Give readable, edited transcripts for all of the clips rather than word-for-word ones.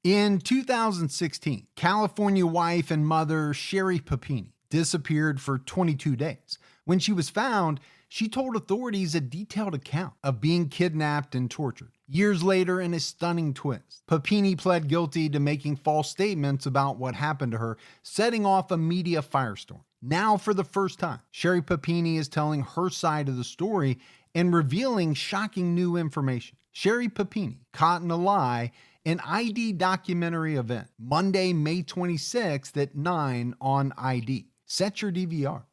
In 2016, California wife and mother Sherry Papini disappeared for 22 days. When she was found, she told authorities a detailed account of being kidnapped and tortured. Years later, in a stunning twist, Papini pled guilty to making false statements about what happened to her, setting off a media firestorm. Now, for the first time, Sherry Papini is telling her side of the story and revealing shocking new information. Sherry Papini, Caught in a Lie, an ID documentary event, Monday, May 26th at 9 on ID. Set your DVR.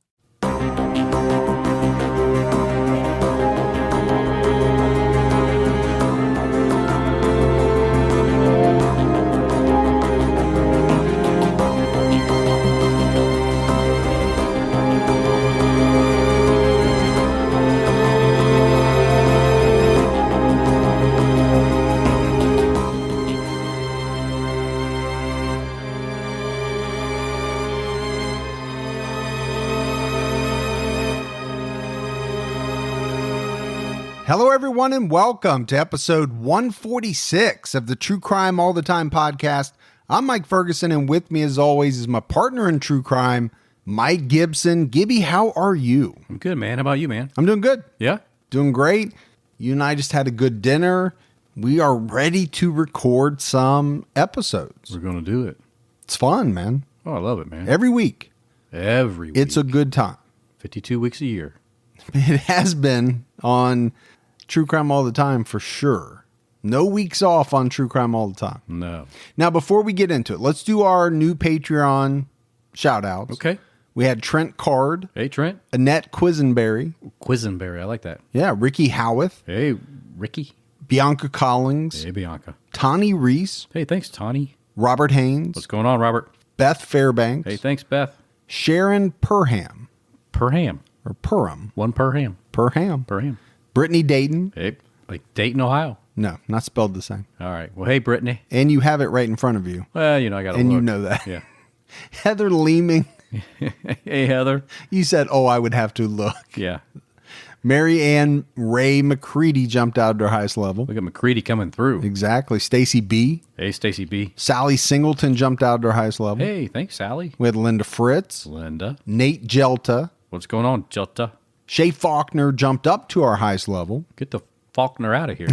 Hello, everyone, and welcome to episode 146 of the True Crime All the Time podcast. I'm Mike Ferguson, and with me, as always, is my partner in true crime, Mike Gibson. Gibby, how are you? I'm good, man. How about you, man? I'm doing good. Yeah? Doing great. You and I just had a good dinner. We are ready to record some episodes. We're going to do it. It's fun, man. Oh, I love it, man. Every week. Every week. It's a good time. 52 weeks a year. It has been on True Crime All the Time for sure. No weeks off on True Crime All the Time. No. Now, before we get into it, let's do our new Patreon shout outs. Okay. We had Trent Card. Hey, Trent. Annette Quisenberry. Quisenberry. I like that. Yeah. Ricky Howarth. Hey, Ricky. Bianca Collins. Hey, Bianca. Tawny Reese. Hey, thanks, Tawny. Robert Haynes. What's going on, Robert? Beth Fairbanks. Hey, thanks, Beth. Sharon Perham. Perham. Or Perham. One Perham. Perham. Perham. Brittany Dayton. Hey, like Dayton, Ohio. No, not spelled the same. All right. Well, hey, Brittany. And you have it right in front of you. Well, you know, I got to look. And you know that. Yeah. Heather Leeming. Hey, Heather. You said, oh, I would have to look. Yeah. Mary Ann Ray McCready jumped out to her highest level. Look at McCready coming through. Exactly. Stacy B. Hey, Stacy B. Sally Singleton jumped out to her highest level. Hey, thanks, Sally. We had Linda Fritz. Linda. Nate Jelta. What's going on, Jelta? Shay Faulkner jumped up to our highest level. Get the Faulkner out of here.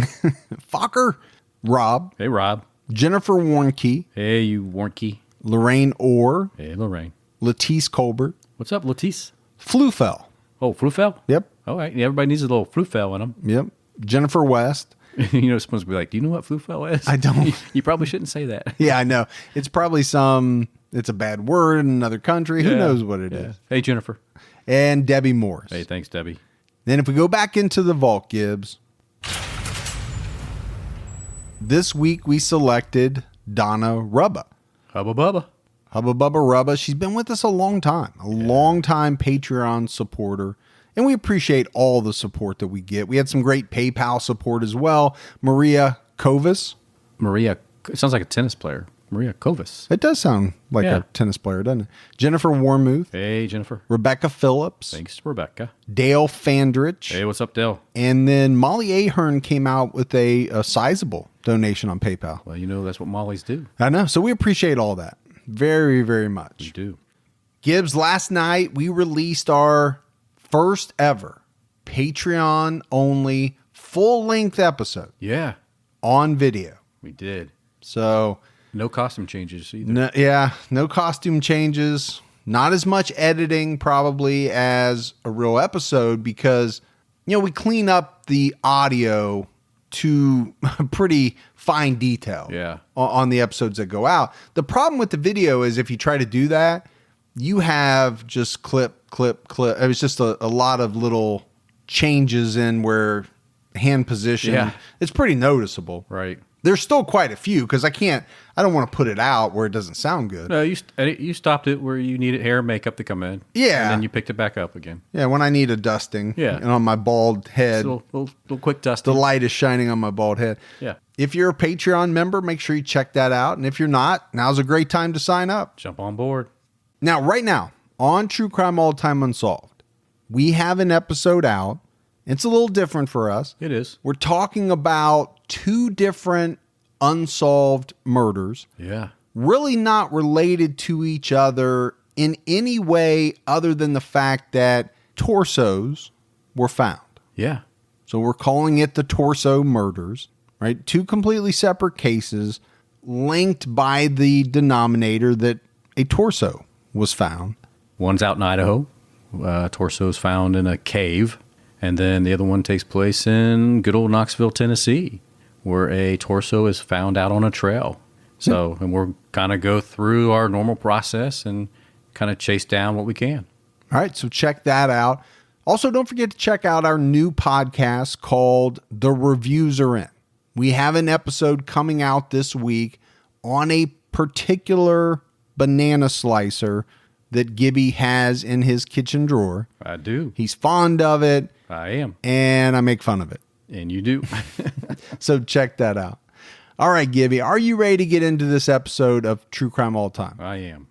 Fokker. Rob. Hey, Rob. Jennifer Warnke. Hey, you Warnke. Lorraine Orr. Hey, Lorraine. Letice Colbert. What's up, Letice? Flufel. Oh, Flufel? Yep. All right. Yeah, everybody needs a little Flufel in them. Yep. Jennifer West. You know, supposed to be like, do you know what Flufel is? I don't. You probably shouldn't say that. Yeah, I know. It's probably it's a bad word in another country. Who knows what it is? Hey, Jennifer. And Debbie Morris. Hey, thanks, Debbie. Then if we go back into the vault, Gibbs, this week we selected Donna Rubba. Hubba Bubba. Hubba Bubba Rubba. She's been with us a long time Patreon supporter. And we appreciate all the support that we get. We had some great PayPal support as well. Maria Kovis. It sounds like a tennis player. Maria Kovis. It does sound like a tennis player, doesn't it? Jennifer Warmuth. Hey, Jennifer. Rebecca Phillips. Thanks, Rebecca. Dale Fandrich. Hey, what's up, Dale? And then Molly Ahern came out with a sizable donation on PayPal. Well, you know that's what Molly's do. I know. So we appreciate all that very, very much. You do. Gibbs, last night we released our first ever Patreon-only full-length episode. Yeah. On video. We did. So... no costume changes either. No costume changes. Not as much editing probably as a real episode because, we clean up the audio to pretty fine detail on the episodes that go out. The problem with the video is if you try to do that, you have just clip. It was just a lot of little changes in where hand position. Yeah. It's pretty noticeable. Right. There's still quite a few because I don't want to put it out where it doesn't sound good. No, you stopped it where you needed hair and makeup to come in. Yeah. And then you picked it back up again. Yeah, when I need a dusting. Yeah. And on my bald head. Just a little quick dusting. The light is shining on my bald head. Yeah. If you're a Patreon member, make sure you check that out. And if you're not, now's a great time to sign up. Jump on board. Now, right now, on True Crime All Time Unsolved, we have an episode out. It's a little different for us. It is. We're talking about two different unsolved murders. Yeah. Really not related to each other in any way other than the fact that torsos were found. Yeah. So we're calling it the torso murders, right? Two completely separate cases linked by the denominator that a torso was found. One's out in Idaho. Torso's found in a cave. And then the other one takes place in good old Knoxville, Tennessee, where a torso is found out on a trail. So, and we're kind of go through our normal process and kind of chase down what we can. All right, so check that out. Also, don't forget to check out our new podcast called The Reviews Are In. We have an episode coming out this week on a particular banana slicer that Gibby has in his kitchen drawer. I do. He's fond of it. I am. And I make fun of it. And you do. So check that out. All right, Gibby, are you ready to get into this episode of True Crime All Time? I am.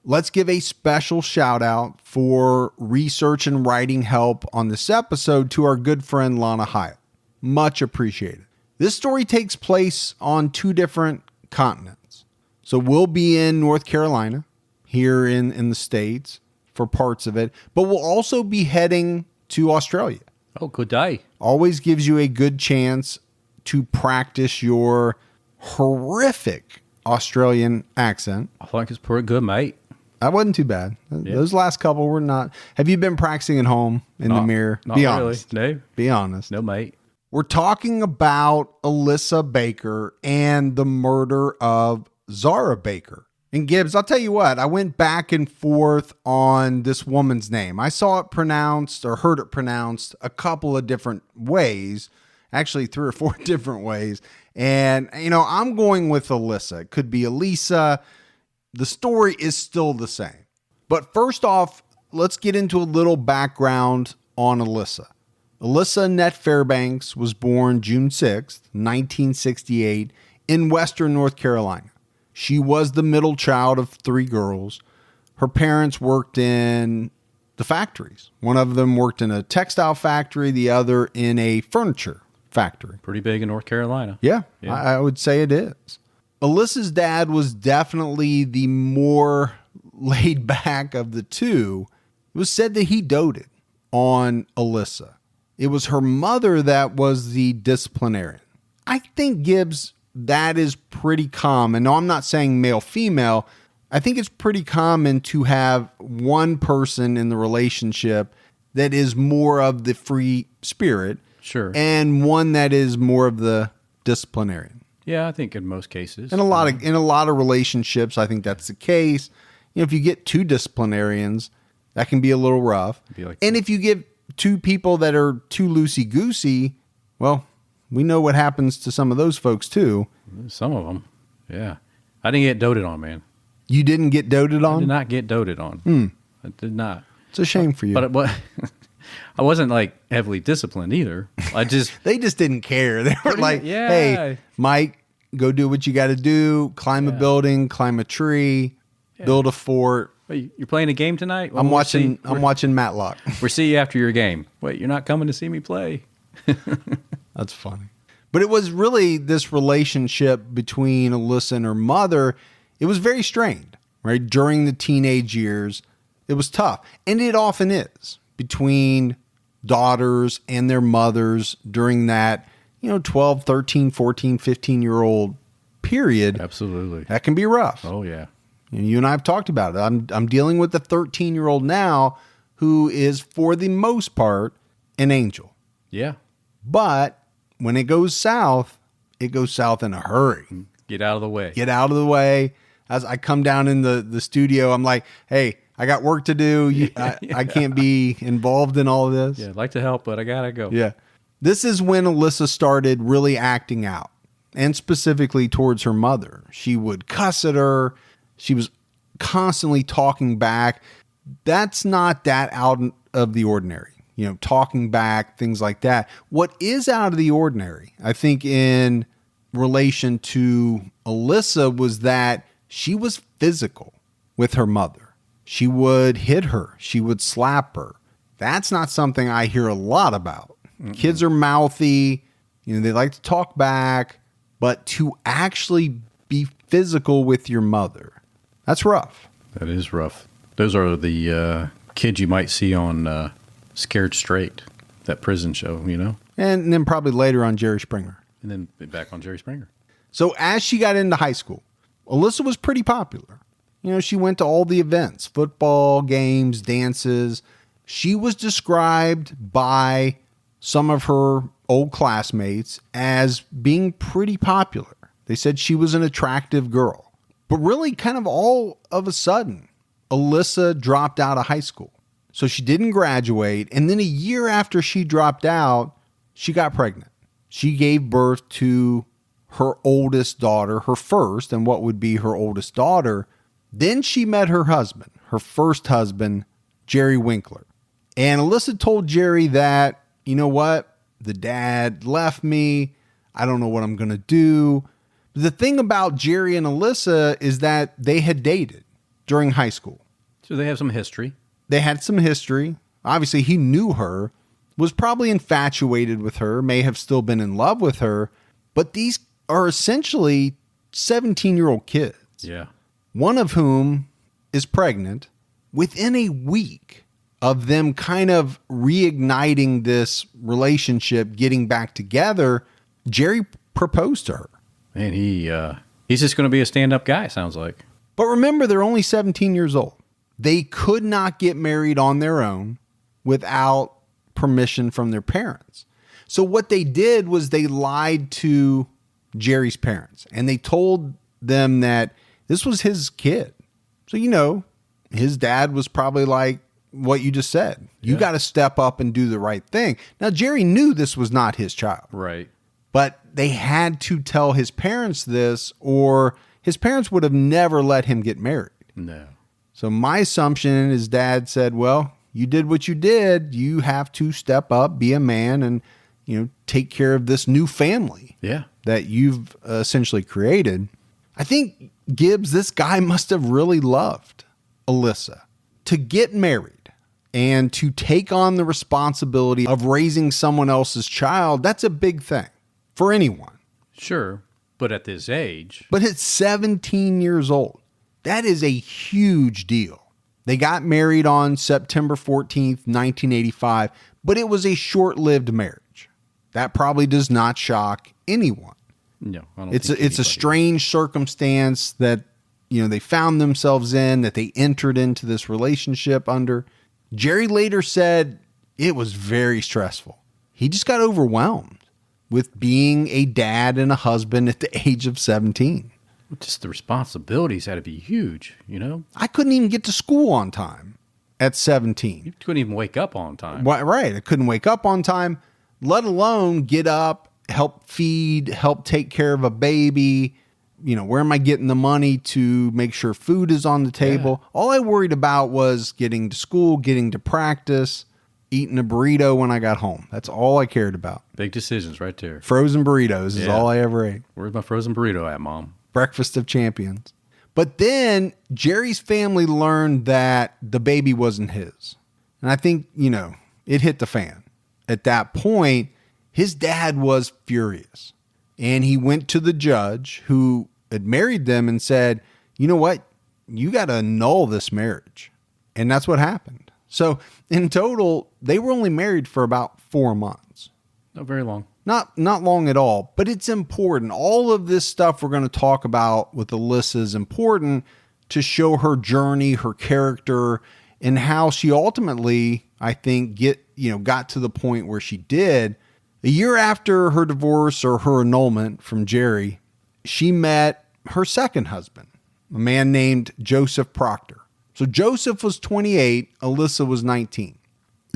Let's give a special shout out for research and writing help on this episode to our good friend Lana Hyatt. Much appreciated. This story takes place on 2 different continents. So we'll be in North Carolina, here in the States, for parts of it, but we'll also be heading to Australia. Oh, good day. Always gives you a good chance to practice your horrific Australian accent. I think it's pretty good, mate. That wasn't too bad. Yeah. Those last couple were not. Have you been practicing at home in the mirror? Not Be really. honest. No. Be honest. No, mate. We're talking about Elisa Baker and the murder of Zahra Baker. And Gibbs, I'll tell you what, I went back and forth on this woman's name. I saw it pronounced or heard it pronounced a couple of different ways, actually 3 or 4 different ways. And, I'm going with Elisa. It could be Elisa. The story is still the same. But first off, let's get into a little background on Elisa. Elisa Annette Fairbanks was born June 6th, 1968, in Western North Carolina. She was the middle child of 3 girls. Her parents worked in the factories. One of them worked in a textile factory, the other in a furniture factory. Pretty big in North Carolina. Yeah. I would say it is. Elisa's dad was definitely the more laid back of the two. It was said that he doted on Elisa. It was her mother that was the disciplinarian. I think, Gibbs, that is pretty common. Now, I'm not saying male, female. I think it's pretty common to have one person in the relationship that is more of the free spirit. Sure. And one that is more of the disciplinarian. Yeah, I think in most cases. In a lot of relationships, I think that's the case. If you get 2 disciplinarians, that can be a little rough. And if you get 2 people that are too loosey-goosey, well, we know what happens to some of those folks too. Some of them. Yeah. I didn't get doted on, man. You didn't get doted on? I did not get doted on. I did not. It's a shame for you. But I wasn't like heavily disciplined either. They just didn't care. They were like, yeah. Hey, Mike, go do what you got to do. Climb a building, climb a tree, build a fort. Wait, you're playing a game tonight? Well, I'm watching Matlock. We'll see you after your game. Wait, you're not coming to see me play? That's funny. But it was really this relationship between Elisa and her mother. It was very strained, right? During the teenage years, it was tough. And it often is between daughters and their mothers during that, 12, 13, 14, 15-year-old period. Absolutely. That can be rough. Oh, yeah. You and I have talked about it. I'm dealing with a 13-year-old now who is, for the most part, an angel. Yeah. But when it goes south in a hurry. Get out of the way. Get out of the way. As I come down in the studio, I'm like, hey, I got work to do. I can't be involved in all of this. Yeah, I'd like to help, but I got to go. Yeah. This is when Elisa started really acting out, and specifically towards her mother. She would cuss at her. She was constantly talking back. That's not that out of the ordinary. Talking back, things like that. What is out of the ordinary, I think, in relation to Elisa was that she was physical with her mother. She would hit her. She would slap her. That's not something I hear a lot about. Mm-mm. Kids are mouthy. They like to talk back. but to actually be physical with your mother, that's rough. That is rough. Those are the kids you might see on Scared Straight, that prison show, you know? And then probably later on Jerry Springer. And then back on Jerry Springer. So as she got into high school, Elisa was pretty popular. You know, she went to all the events, football, games, dances. She was described by some of her old classmates as being pretty popular. They said she was an attractive girl. But really, kind of all of a sudden, Elisa dropped out of high school. So she didn't graduate. And then a year after she dropped out, she got pregnant. She gave birth to her oldest daughter, her first, and what would be her oldest daughter. Then she met her husband, her first husband, Jerry Winkler. And Elisa told Jerry that, you know what? The dad left me. I don't know what I'm going to do. The thing about Jerry and Elisa is that they had dated during high school. So they have some history. They had some history. Obviously, he knew her, was probably infatuated with her, may have still been in love with her. But these are essentially 17-year-old kids. Yeah. One of whom is pregnant. Within a week of them kind of reigniting this relationship, getting back together, Jerry proposed to her. Man, he's just going to be a stand-up guy, sounds like. But remember, they're only 17 years old. They could not get married on their own without permission from their parents. So what they did was they lied to Jerry's parents, and they told them that this was his kid. So, you know, his dad was probably like what you just said. You got to step up and do the right thing. Now, Jerry knew this was not his child. Right. But they had to tell his parents this, or his parents would have never let him get married. No. So my assumption, his dad said, well, you did what you did. You have to step up, be a man, and, you know, take care of this new family that you've essentially created. I think Gibbs, this guy must have really loved Elisa. To get married and to take on the responsibility of raising someone else's child, that's a big thing for anyone. Sure, but at this age. But at 17 years old, that is a huge deal. They got married on September 14th, 1985, but it was a short-lived marriage. That probably does not shock anyone. No, I don't It's think a strange circumstance that, you know, they found themselves in, that they entered into this relationship under. Jerry later said it was very stressful. He just got overwhelmed with being a dad and a husband at the age of 17. Just the responsibilities had to be huge, you know? I couldn't even get to school on time at 17. You couldn't even wake up on time. Right. I couldn't wake up on time, let alone get up, help feed, help take care of a baby. You know, where am I getting the money to make sure food is on the table? Yeah. All I worried about was getting to school, getting to practice, eating a burrito when I got home. That's all I cared about. Big decisions right there. Frozen burritos is all I ever ate. Where's my frozen burrito at, Mom? Breakfast of champions. But then Jerry's family learned that the baby wasn't his. And I think, you know, it hit the fan. At that point, his dad was furious. And he went to the judge who had married them and said, you know what? You got to annul this marriage. And that's what happened. So in total, they were only married for about 4 months. Not very long. Not long at all, but it's important. All of this stuff we're going to talk about with Elisa is important to show her journey, her character, and how she ultimately, I think, got to the point where she did. A year after her divorce or her annulment from Jerry, she met her second husband, a man named Joseph Proctor. So Joseph was 28, Elisa was 19.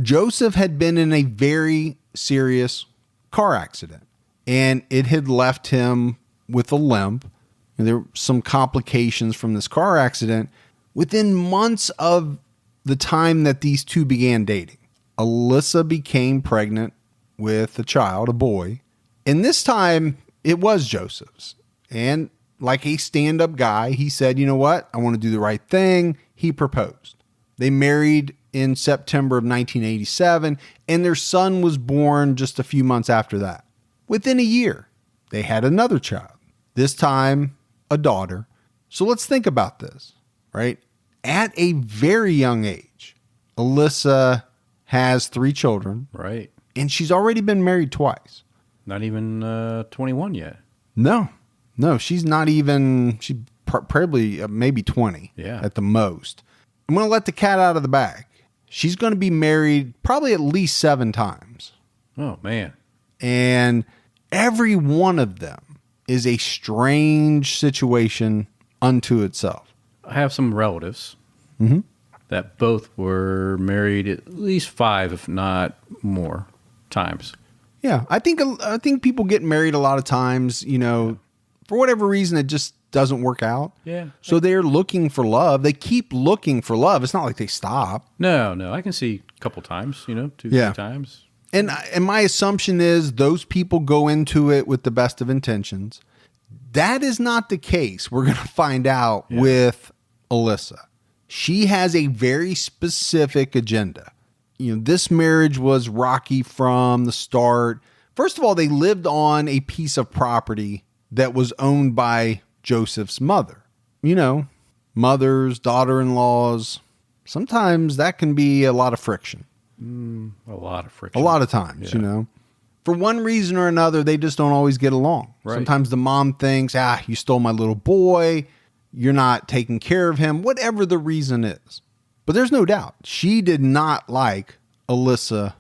Joseph had been in a very serious car accident, and it had left him with a limp. And there were some complications from this car accident. Within months of the time that these two began dating, Elisa became pregnant with a child, a boy. And this time it was Joseph's. And like a stand-up guy, he said, you know what? I want to do the right thing. He proposed. They married in September of 1987, and their son was born just a few months after that. Within a year, they had another child, this time a daughter. So let's think about this, right? At a very young age, Elisa has 3 children. Right. And she's already been married twice. Not even 21 yet. No, she's not even, she's probably maybe 20 at the most. I'm going to let the cat out of the bag. She's going to be married probably at least 7 times. Oh, man. And every one of them is a strange situation unto itself. I have some relatives that both were married at least 5, if not more, times. Yeah, I think people get married a lot of times, for whatever reason, it just doesn't work out. Yeah. So they're looking for love. They keep looking for love. It's not like they stop. No. I can see a couple times, 2, 3 times. And my assumption is those people go into it with the best of intentions. That is not the case. We're going to find out with Elisa. She has a very specific agenda. This marriage was rocky from the start. First of all, they lived on a piece of property that was owned by Joseph's mother. Mothers, daughter-in-laws, sometimes that can be a lot of friction. A lot of friction. A lot of times, For one reason or another, they just don't always get along. Right. Sometimes the mom thinks, you stole my little boy. You're not taking care of him, whatever the reason is. But there's no doubt she did not like Elisa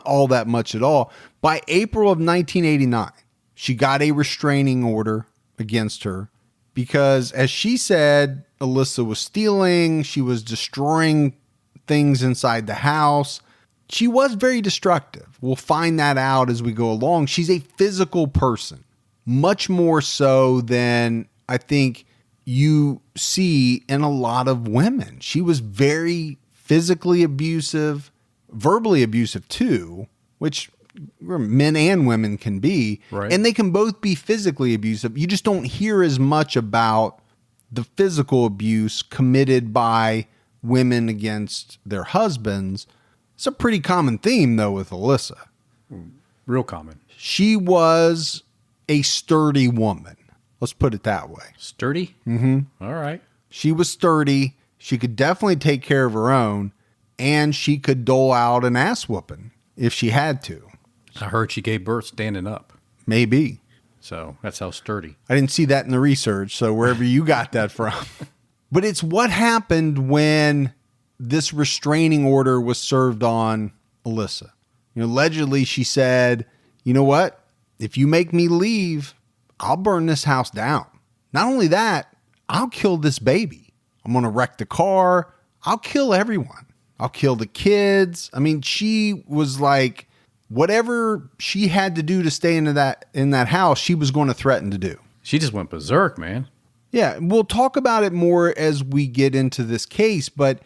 all that much at all. By April of 1989, she got a restraining order against her because, as she said, Elisa was stealing. She was destroying things inside the house. She was very destructive. We'll find that out as we go along. She's a physical person, much more so than I think you see in a lot of women. She was very physically abusive, verbally abusive too, which men and women can be. Right. And they can both be physically abusive. You just don't hear as much about the physical abuse committed by women against their husbands. It's a pretty common theme, though, with Elisa. Real common. She was a sturdy woman. Let's put it that way. Sturdy? Mm-hmm. All right. She was sturdy. She could definitely take care of her own, and she could dole out an ass whooping if she had to. I heard she gave birth standing up. Maybe. So that's how sturdy. I didn't see that in the research, so wherever you got that from. But it's what happened when this restraining order was served on Elisa. Allegedly, she said, you know what? If you make me leave, I'll burn this house down. Not only that, I'll kill this baby. I'm going to wreck the car. I'll kill everyone. I'll kill the kids. I mean, she was like, whatever she had to do to stay in that house, she was going to threaten to do. She just went berserk, man. Yeah, we'll talk about it more as we get into this case, but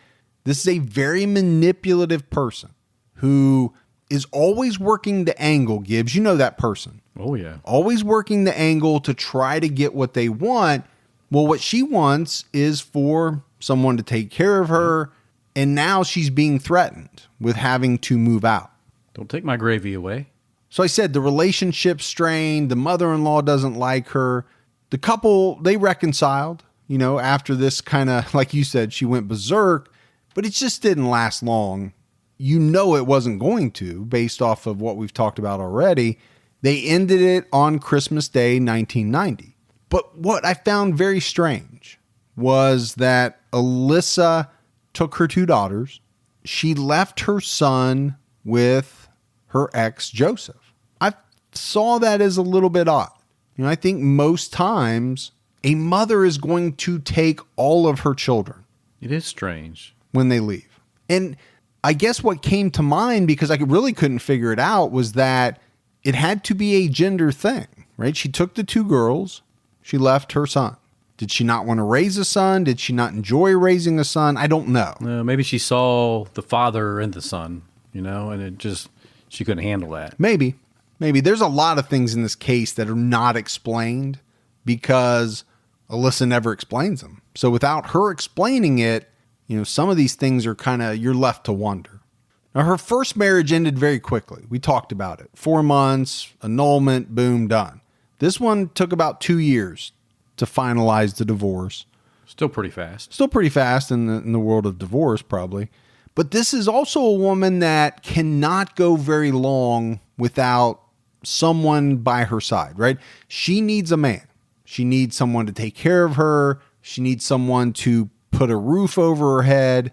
this is a very manipulative person who is always working the angle, Gibbs. You know that person. Oh, yeah. Always working the angle to try to get what they want. Well, what she wants is for someone to take care of her, and now she's being threatened with having to move out. Don't take my gravy away. So I said the relationship's strained. The mother-in-law doesn't like her. The couple, they reconciled, after this kind of, like you said, she went berserk. But it just didn't last long. It wasn't going to, based off of what we've talked about already. They ended it on Christmas Day, 1990. But what I found very strange was that Elisa took her 2 daughters. She left her son with her ex, Joseph. I saw that as a little bit odd. I think most times a mother is going to take all of her children. It is strange. When they leave. And I guess what came to mind, because I really couldn't figure it out, was that it had to be a gender thing, right? She took the 2 girls. She left her son. Did she not want to raise a son? Did she not enjoy raising a son? I don't know. Maybe she saw the father and the son, and she couldn't handle that. Maybe. There's a lot of things in this case that are not explained because Elisa never explains them. So without her explaining it, some of these things are you're left to wonder. Now, her first marriage ended very quickly. We talked about it. 4 months, annulment, boom, done. This one took about 2 years to finalize the divorce. Still pretty fast. Still pretty fast in the world of divorce, probably. But this is also a woman that cannot go very long without someone by her side, right? She needs a man. She needs someone to take care of her. She needs someone to put a roof over her head.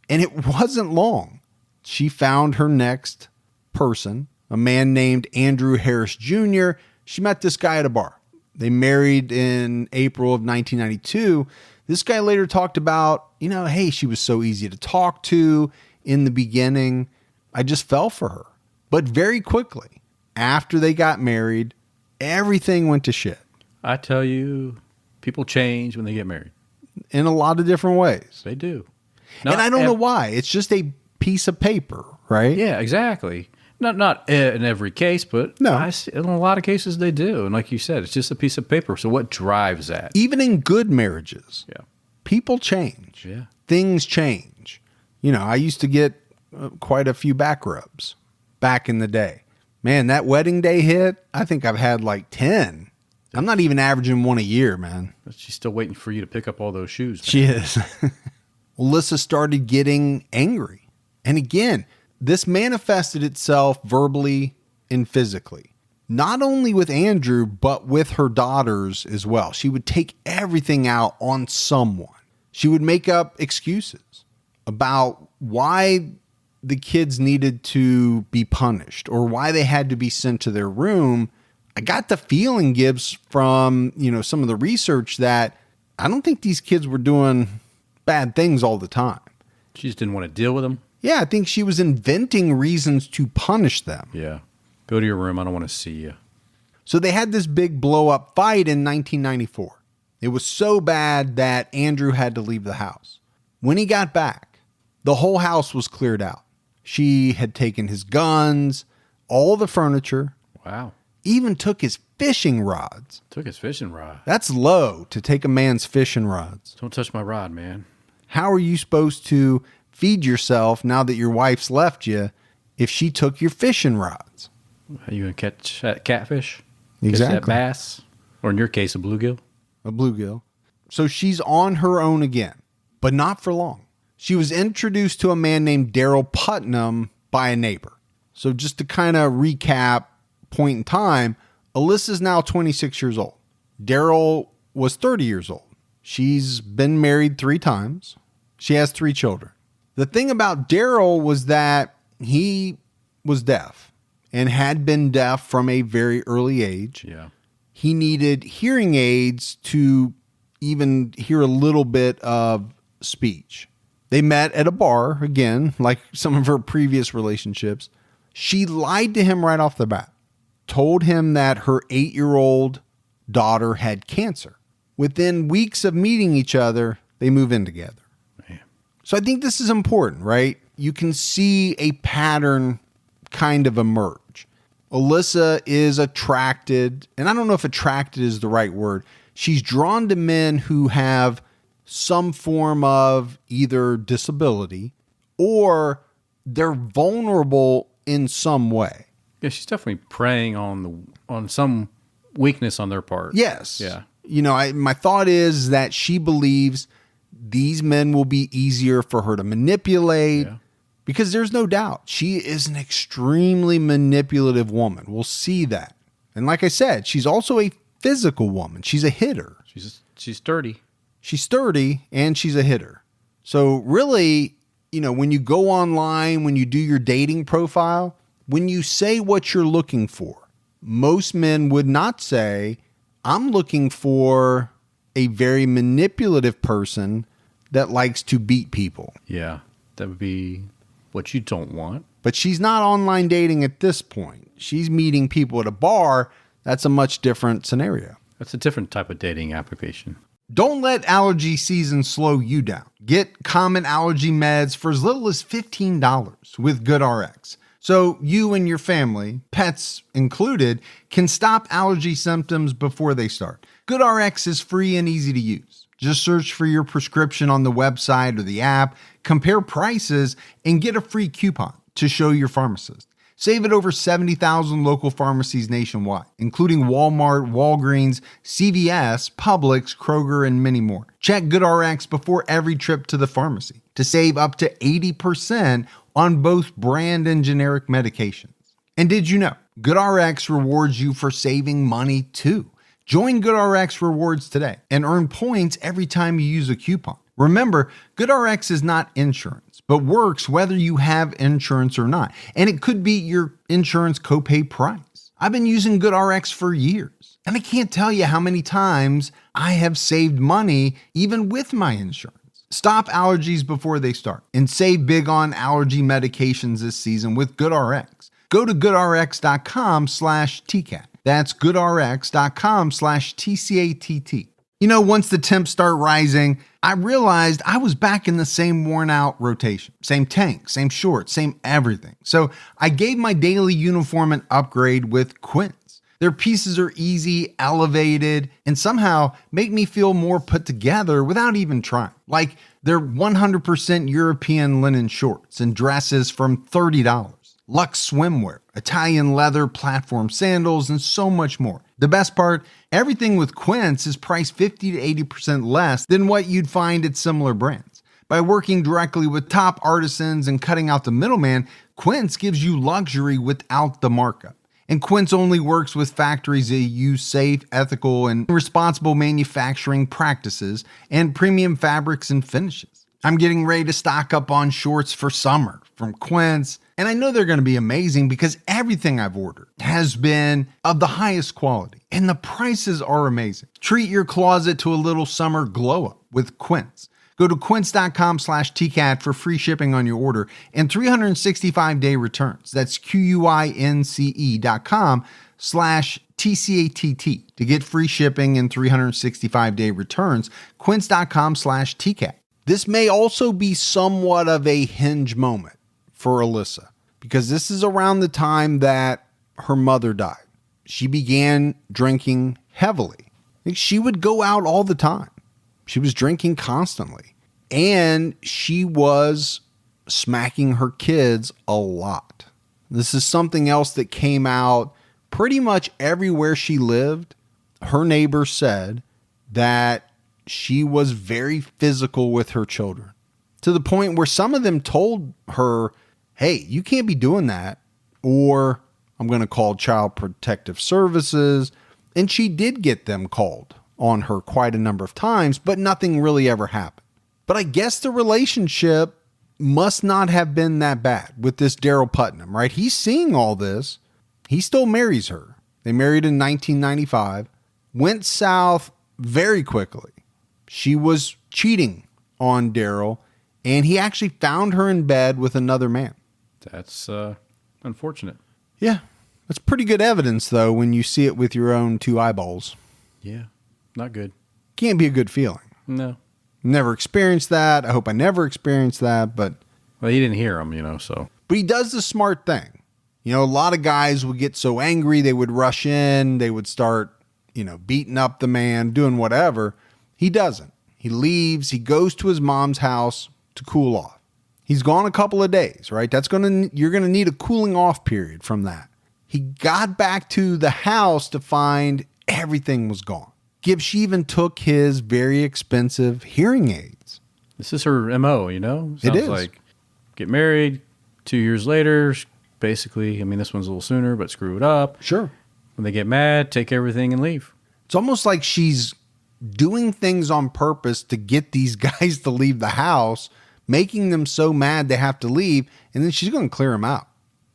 And it wasn't long. She found her next person, a man named Andrew Harris Jr. She met this guy at a bar. They married in April of 1992. This guy later talked about, hey, she was so easy to talk to in the beginning. I just fell for her. But very quickly, after they got married, everything went to shit. I tell you, people change when they get married. In a lot of different ways. They do. And I don't know why. It's just a piece of paper, right? Yeah, exactly. Not in every case, but no. In a lot of cases they do. And like you said, it's just a piece of paper. So what drives that? Even in good marriages, people change. Yeah. Things change. I used to get quite a few back rubs back in the day. Man, that wedding day hit, I think I've had like 10. I'm not even averaging one a year, man. She's still waiting for you to pick up all those shoes. Man. She is. Alyssa started getting angry. And again, this manifested itself verbally and physically. Not only with Andrew, but with her daughters as well. She would take everything out on someone. She would make up excuses about why the kids needed to be punished or why they had to be sent to their room. I got the feeling, Gibbs, from, some of the research that I don't think these kids were doing bad things all the time. She just didn't want to deal with them? Yeah, I think she was inventing reasons to punish them. Yeah. Go to your room. I don't want to see you. So they had this big blow-up fight in 1994. It was so bad that Andrew had to leave the house. When he got back, the whole house was cleared out. She had taken his guns, all the furniture. Wow. Even took his fishing rods. Took his fishing rod. That's low to take a man's fishing rods. Don't touch my rod, man. How are you supposed to feed yourself now that your wife's left you if she took your fishing rods? Are you going to catch that catfish? Exactly. Catch that bass? Or in your case, a bluegill? A bluegill. So she's on her own again, but not for long. She was introduced to a man named Daryl Putnam by a neighbor. So just to kind of recap, point in time, Alyssa's now 26 years old. Daryl was 30 years old. She's been married 3 times. She has 3 children. The thing about Daryl was that he was deaf and had been deaf from a very early age. Yeah. He needed hearing aids to even hear a little bit of speech. They met at a bar, again, like some of her previous relationships. She lied to him right off the bat. Told him that her 8-year-old daughter had cancer. Within weeks of meeting each other, they move in together. Man. So I think this is important, right? You can see a pattern kind of emerge. Alyssa is attracted, and I don't know if attracted is the right word. She's drawn to men who have some form of either disability or they're vulnerable in some way. Yeah, she's definitely preying on some weakness on their part. Yes. Yeah. My thought is that she believes these men will be easier for her to manipulate because there's no doubt she is an extremely manipulative woman. We'll see that. And like I said, she's also a physical woman. She's a hitter. She's sturdy. She's sturdy and she's a hitter. So really, when you go online, when you do your dating profile, when you say what you're looking for, most men would not say, I'm looking for a very manipulative person that likes to beat people. Yeah, that would be what you don't want. But she's not online dating at this point. She's meeting people at a bar. That's a much different scenario. That's a different type of dating application. Don't let allergy season slow you down. Get common allergy meds for as little as $15 with GoodRx. So you and your family, pets included, can stop allergy symptoms before they start. GoodRx is free and easy to use. Just search for your prescription on the website or the app, compare prices, and get a free coupon to show your pharmacist. Save at over 70,000 local pharmacies nationwide, including Walmart, Walgreens, CVS, Publix, Kroger, and many more. Check GoodRx before every trip to the pharmacy to save up to 80% on both brand and generic medications. And did you know GoodRx rewards you for saving money too? Join GoodRx Rewards today and earn points every time you use a coupon. Remember, GoodRx is not insurance, but works whether you have insurance or not. And it could be your insurance copay price. I've been using GoodRx for years, and I can't tell you how many times I have saved money even with my insurance. Stop allergies before they start and save big on allergy medications this season with GoodRx. Go to goodrx.com/TCAT. That's goodrx.com/TCATT. You know, once the temps start rising, I realized I was back in the same worn out rotation. Same tank, same shorts, same everything. So I gave my daily uniform an upgrade with Quince. Their pieces are easy, elevated, and somehow make me feel more put together without even trying. Like they're 100% European linen shorts and dresses from $30. Luxe swimwear, Italian leather platform sandals, and so much more. The best part, everything with Quince is priced 50 to 80% less than what you'd find at similar brands. By working directly with top artisans and cutting out the middleman, Quince gives you luxury without the markup. And Quince only works with factories that use safe, ethical, and responsible manufacturing practices and premium fabrics and finishes. I'm getting ready to stock up on shorts for summer from Quince, and I know they're going to be amazing because everything I've ordered has been of the highest quality, and the prices are amazing. Treat your closet to a little summer glow up with Quince. Go to quince.com/TCAT for free shipping on your order and 365-day returns. That's QUINCE.com/TCATT to get free shipping and 365-day returns. Quince.com/TCAT. This may also be somewhat of a hinge moment for Elisa, because this is around the time that her mother died. She began drinking heavily. She would go out all the time. She was drinking constantly, and she was smacking her kids a lot. This is something else that came out pretty much everywhere she lived. Her neighbors said that she was very physical with her children, to the point where some of them told her, hey, you can't be doing that, or I'm going to call Child Protective Services. And she did get them called on her quite a number of times, but nothing really ever happened. But I guess the relationship must not have been that bad with this Daryl Putnam, right? He's seeing all this. He still marries her. They married in 1995, went south very quickly. She was cheating on Daryl, and he actually found her in bed with another man. That's unfortunate. Yeah. That's pretty good evidence, though, when you see it with your own two eyeballs. Yeah. Not good. Can't be a good feeling. No. Never experienced that. I hope I never experienced that, but... Well, he didn't hear him, so... But he does the smart thing. A lot of guys would get so angry, they would rush in, they would start, beating up the man, doing whatever. He doesn't. He leaves, he goes to his mom's house to cool off. He's gone a couple of days, right? You're going to need a cooling off period from that. He got back to the house to find everything was gone. Gibbs even took his very expensive hearing aids. This is her MO, Sounds it is. Like get married, 2 years later, basically, this one's a little sooner, but screw it up. Sure. When they get mad, take everything and leave. It's almost like she's doing things on purpose to get these guys to leave the house, making them so mad they have to leave, and then she's going to clear them out.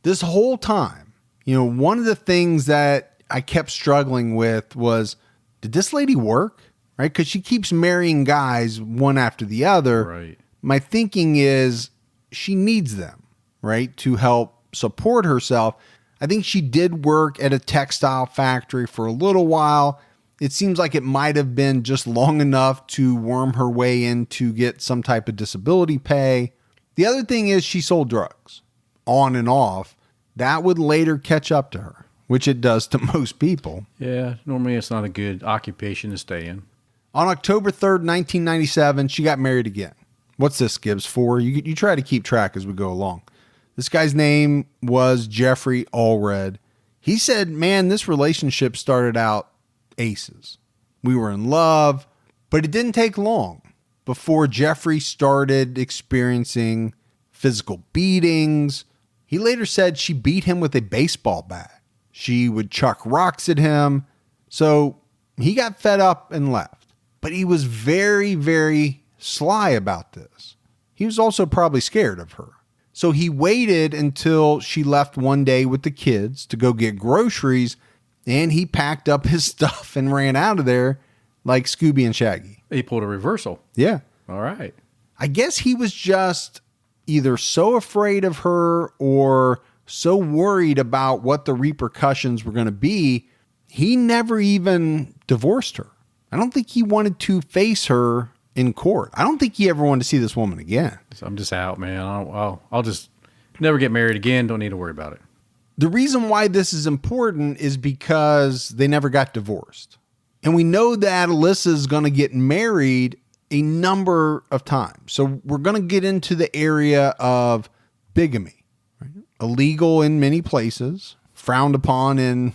This whole time, one of the things that I kept struggling with was, did this lady work? Right? Because she keeps marrying guys one after the other. Right. My thinking is she needs them, right, to help support herself. I think she did work at a textile factory for a little while. It seems like it might have been just long enough to worm her way in to get some type of disability pay. The other thing is she sold drugs on and off. That would later catch up to her, which it does to most people. Yeah, normally it's not a good occupation to stay in. On October 3rd, 1997, she got married again. What's this, Gibbs, for? You try to keep track as we go along. This guy's name was Jeffrey Allred. He said, man, this relationship started out aces. We were in love, but it didn't take long before Jeffrey started experiencing physical beatings. He later said she beat him with a baseball bat. She would chuck rocks at him. So he got fed up and left. But he was very, very sly about this. He was also probably scared of her. So he waited until she left one day with the kids to go get groceries, and he packed up his stuff and ran out of there like Scooby and Shaggy. He pulled a reversal. Yeah. All right. I guess he was just either so afraid of her or so worried about what the repercussions were going to be, he never even divorced her. I don't think he wanted to face her in court. I don't think he ever wanted to see this woman again. So I'm just out, man. I'll just never get married again. Don't need to worry about it. The reason why this is important is because they never got divorced. And we know that Alyssa is going to get married a number of times. So we're going to get into the area of bigamy. Right? Illegal in many places, frowned upon in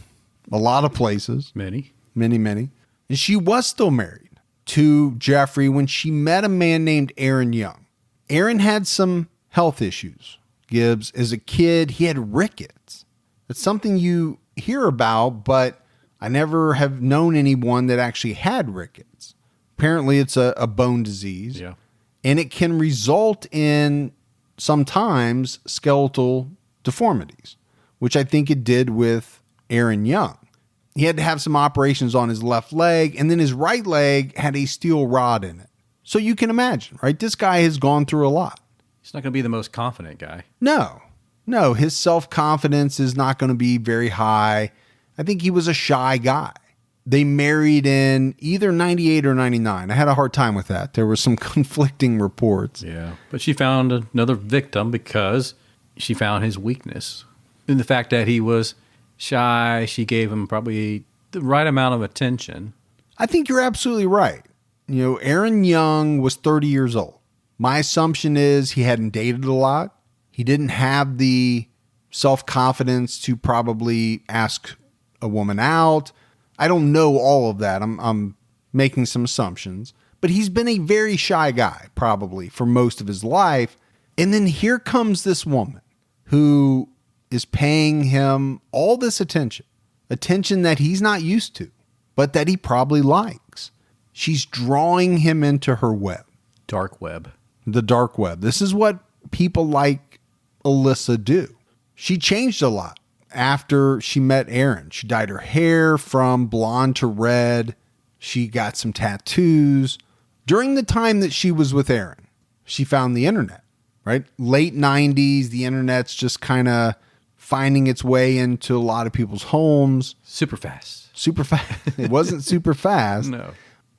a lot of places. Many. And she was still married to Jeffrey when she met a man named Aaron Young. Aaron had some health issues. Gibbs, as a kid, he had rickets. It's something you hear about, but I never have known anyone that actually had rickets. Apparently, it's a bone disease. Yeah. And it can result in sometimes skeletal deformities, which I think it did with Aaron Young. He had to have some operations on his left leg, and then his right leg had a steel rod in it. So you can imagine, right? This guy has gone through a lot. He's not going to be the most confident guy. No, his self-confidence is not going to be very high. I think he was a shy guy. They married in either 98 or 99. I had a hard time with that. There were some conflicting reports. Yeah. But she found another victim because she found his weakness in the fact that he was shy. She gave him probably the right amount of attention. I think you're absolutely right. You know, Aaron Young was 30 years old. My assumption is he hadn't dated a lot. He didn't have the self-confidence to probably ask a woman out. I don't know all of that. I'm making some assumptions. But he's been a very shy guy, probably, for most of his life. And then here comes this woman who is paying him all this attention that he's not used to, but that he probably likes. She's drawing him into her web. Dark web. The dark web. This is what people like Elisa do. She changed a lot after she met Aaron. She dyed her hair from blonde to red. She got some tattoos. During the time that she was with Aaron, she found the internet, right? Late 90s, the internet's just kind of finding its way into a lot of people's homes. Super fast. It wasn't super fast. No.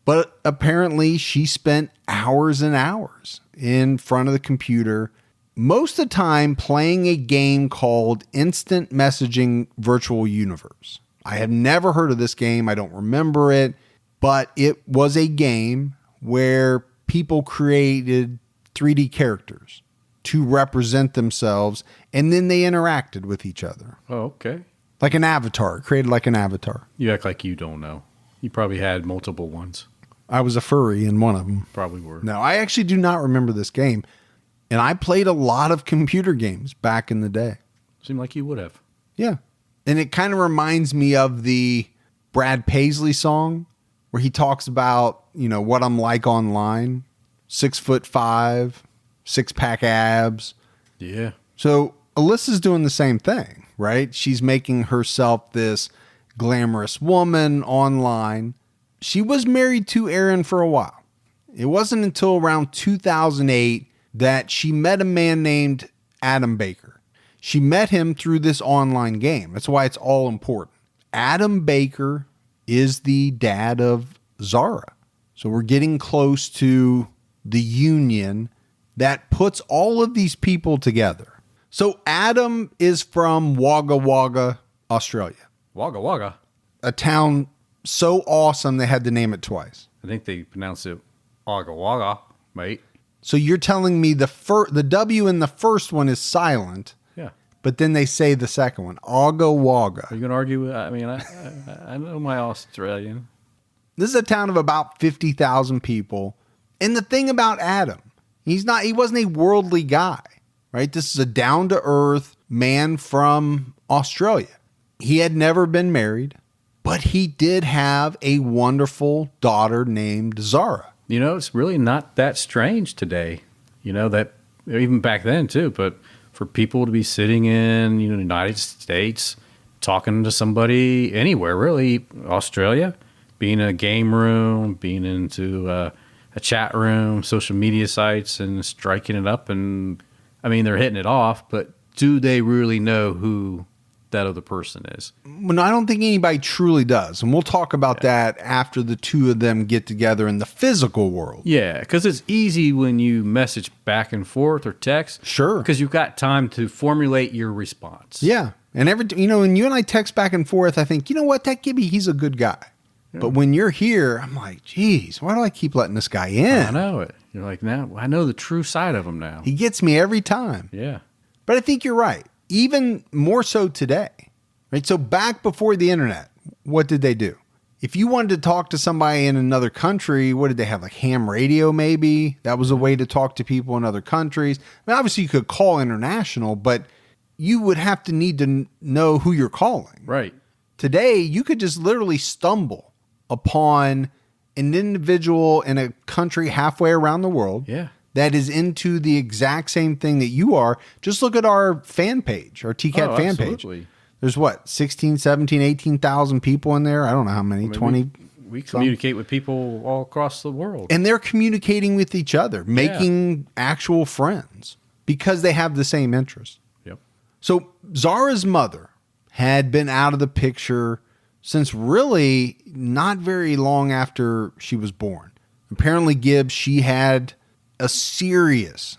But apparently she spent hours and hours in front of the computer, most of the time playing a game called Instant Messaging Virtual Universe. I have never heard of this game. I don't remember it, but it was a game where people created 3D characters to represent themselves, and then they interacted with each other. Oh, okay. Like an avatar, created like an avatar. You act like you don't know. You probably had multiple ones. I was a furry in one of them. Probably were. No, I actually do not remember this game. And I played a lot of computer games back in the day. Seemed like you would have. Yeah. And it kind of reminds me of the Brad Paisley song where he talks about, you know, what I'm like online. 6'5", 6-pack abs. Yeah. So Alyssa's doing the same thing, right? She's making herself this glamorous woman online. She was married to Aaron for a while. It wasn't until around 2008 that she met a man named Adam Baker. She met him through this online game. That's why it's all important. Adam Baker is the dad of Zahra. So we're getting close to the union that puts all of these people together. So Adam is from Wagga Wagga, Australia. Wagga Wagga. A town so awesome they had to name it twice. I think they pronounce it Wagga Wagga, mate. So you're telling me the W in the first one is silent, Yeah. but then they say the second one, Agga Wagga. Are you going to argue with? I mean, I know my Australian. This is a town of about 50,000 people. And the thing about Adam, he wasn't a worldly guy, right? This is a down-to-earth man from Australia. He had never been married, but he did have a wonderful daughter named Zahra. You know, it's really not that strange today. You know, that even back then too, but for people to be sitting in, the United States, talking to somebody anywhere, really, Australia, being in a game room, being into a chat room, social media sites, and striking it up. And I mean, they're hitting it off, but do they really know who that other person is? Well, I don't think anybody truly does. And we'll talk about that after the two of them get together in the physical world. Yeah, because it's easy when you message back and forth or text. Sure. Because you've got time to formulate your response. Yeah. And when you and I text back and forth, I think, you know what, that Gibby, he's a good guy. Yeah. But when you're here, I'm like, geez, why do I keep letting this guy in? I know it. You're like, now I know the true side of him now. He gets me every time. Yeah. But I think you're right. Even more so today, right? So back before the internet, what did they do? If you wanted to talk to somebody in another country, what did they have? Like ham radio, maybe? That was a way to talk to people in other countries. I mean, obviously you could call international, but you would have to need to know who you're calling. Right. Today, you could just literally stumble upon an individual in a country halfway around the world. Yeah. That is into the exact same thing that you are. Just look at our fan page, our TCAT fan absolutely. Page. There's what, 16, 17, 18,000 people in there? I don't know how many, 20. We communicate with people all across the world. And they're communicating with each other, making actual friends because they have the same interests. Yep. So Zahra's mother had been out of the picture since really not very long after she was born. Apparently, Gibbs, she had a serious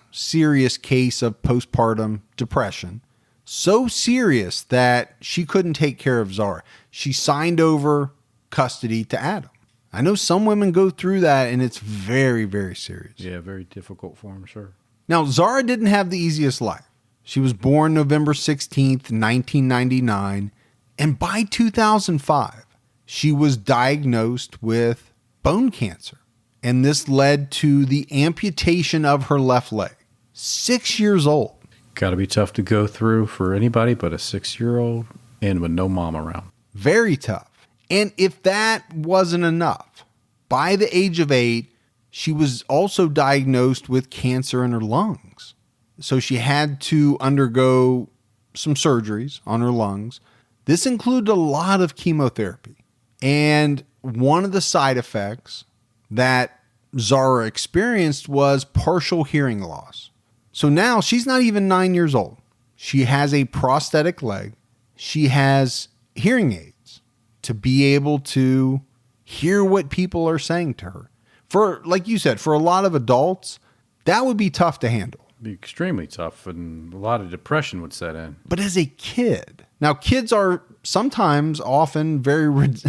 case of postpartum depression. So serious that she couldn't take care of Zahra. She signed over custody to Adam. I know some women go through that and it's very, very serious. Yeah, very difficult for them, sure. Now, Zahra didn't have the easiest life. She was born November 16th, 1999. And by 2005, she was diagnosed with bone cancer. And this led to the amputation of her left leg. 6 years old. Got to be tough to go through for anybody but a 6-year-old and with no mom around. Very tough. And if that wasn't enough, by the age of 8, she was also diagnosed with cancer in her lungs. So she had to undergo some surgeries on her lungs. This included a lot of chemotherapy. And one of the side effects that Zahra experienced was partial hearing loss. So now she's not even 9 years old. She has a prosthetic leg. She has hearing aids to be able to hear what people are saying to her. For, like you said, for a lot of adults, that would be tough to handle. It'd be extremely tough, and a lot of depression would set in. But as a kid, now kids are sometimes often very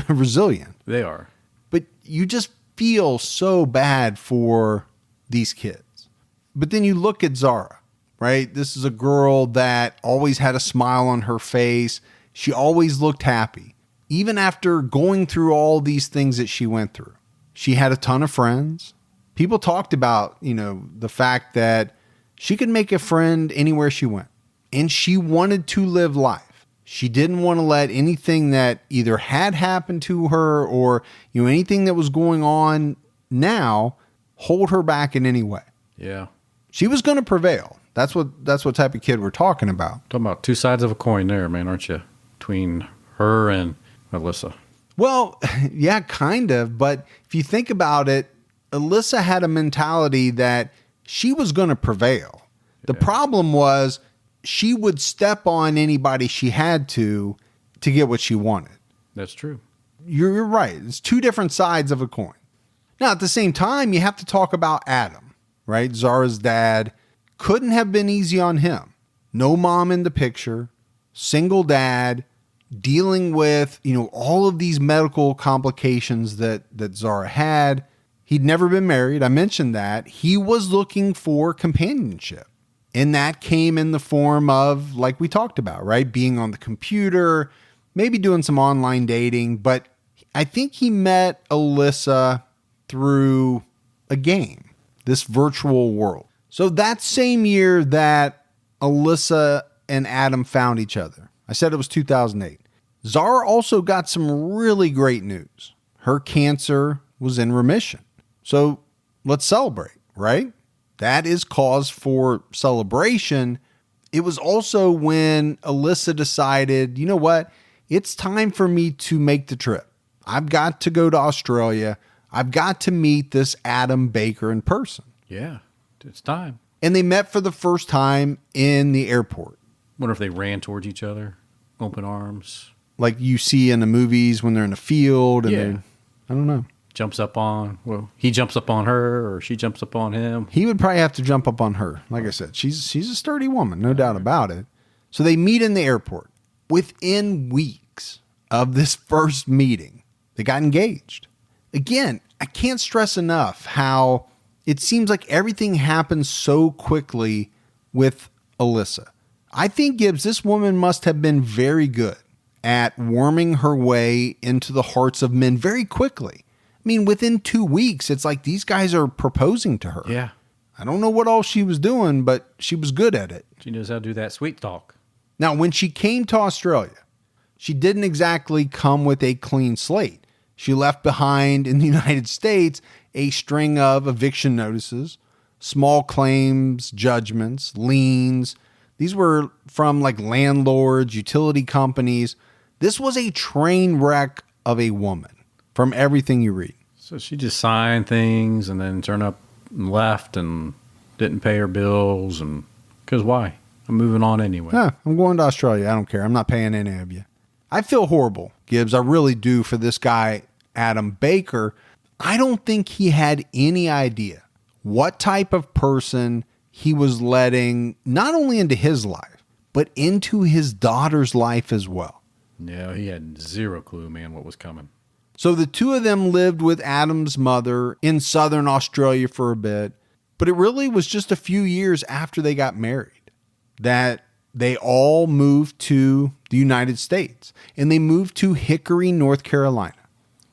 resilient. They are. But you just feel so bad for these kids. But then you look at Zahra, right? This is a girl that always had a smile on her face. She always looked happy. Even after going through all these things that she went through. She had a ton of friends. People talked about, the fact that she could make a friend anywhere she went. And she wanted to live life. She didn't want to let anything that either had happened to her or, anything that was going on now hold her back in any way. Yeah. She was going to prevail. That's what type of kid we're talking about. Talking about two sides of a coin there, man, aren't you? Between her and Elisa. Well, yeah, kind of. But if you think about it, Elisa had a mentality that she was going to prevail. The problem was she would step on anybody she had to get what she wanted. That's true. You're right. It's two different sides of a coin. Now, at the same time, you have to talk about Adam, right? Zahra's dad. Couldn't have been easy on him. No mom in the picture, single dad, dealing with, all of these medical complications that Zahra had. He'd never been married. I mentioned that. He was looking for companionship. And that came in the form of, like we talked about, right? Being on the computer, maybe doing some online dating. But I think he met Elisa through a game, this virtual world. So that same year that Elisa and Adam found each other, I said it was 2008. Zahra also got some really great news. Her cancer was in remission. So let's celebrate, right? That is cause for celebration. It was also when Elisa decided, you know what? It's time for me to make the trip. I've got to go to Australia. I've got to meet this Adam Baker in person. Yeah, it's time. And they met for the first time in the airport. Wonder if they ran towards each other, open arms. Like you see in the movies when they're in a field and I don't know. He jumps up on her or she jumps up on him. He would probably have to jump up on her. Like I said, she's a sturdy woman, no doubt about it. So they meet in the airport. Within weeks of this first meeting, they got engaged. Again, I can't stress enough how it seems like everything happens so quickly with Elisa. I think, Gibbs, this woman must have been very good at worming her way into the hearts of men very quickly. I mean, within 2 weeks, it's like these guys are proposing to her. Yeah. I don't know what all she was doing, but she was good at it. She knows how to do that sweet talk. Now, when she came to Australia, she didn't exactly come with a clean slate. She left behind in the United States a string of eviction notices, small claims, judgments, liens. These were from like landlords, utility companies. This was a train wreck of a woman from everything you read. So she just signed things and then turned up and left and didn't pay her bills. And because why? I'm moving on anyway. Yeah, I'm going to Australia. I don't care. I'm not paying any of you. I feel horrible, Gibbs. I really do for this guy, Adam Baker. I don't think he had any idea what type of person he was letting not only into his life, but into his daughter's life as well. Yeah, he had zero clue, man, what was coming. So the two of them lived with Adam's mother in southern Australia for a bit, but it really was just a few years after they got married that they all moved to the United States, and they moved to Hickory, North Carolina.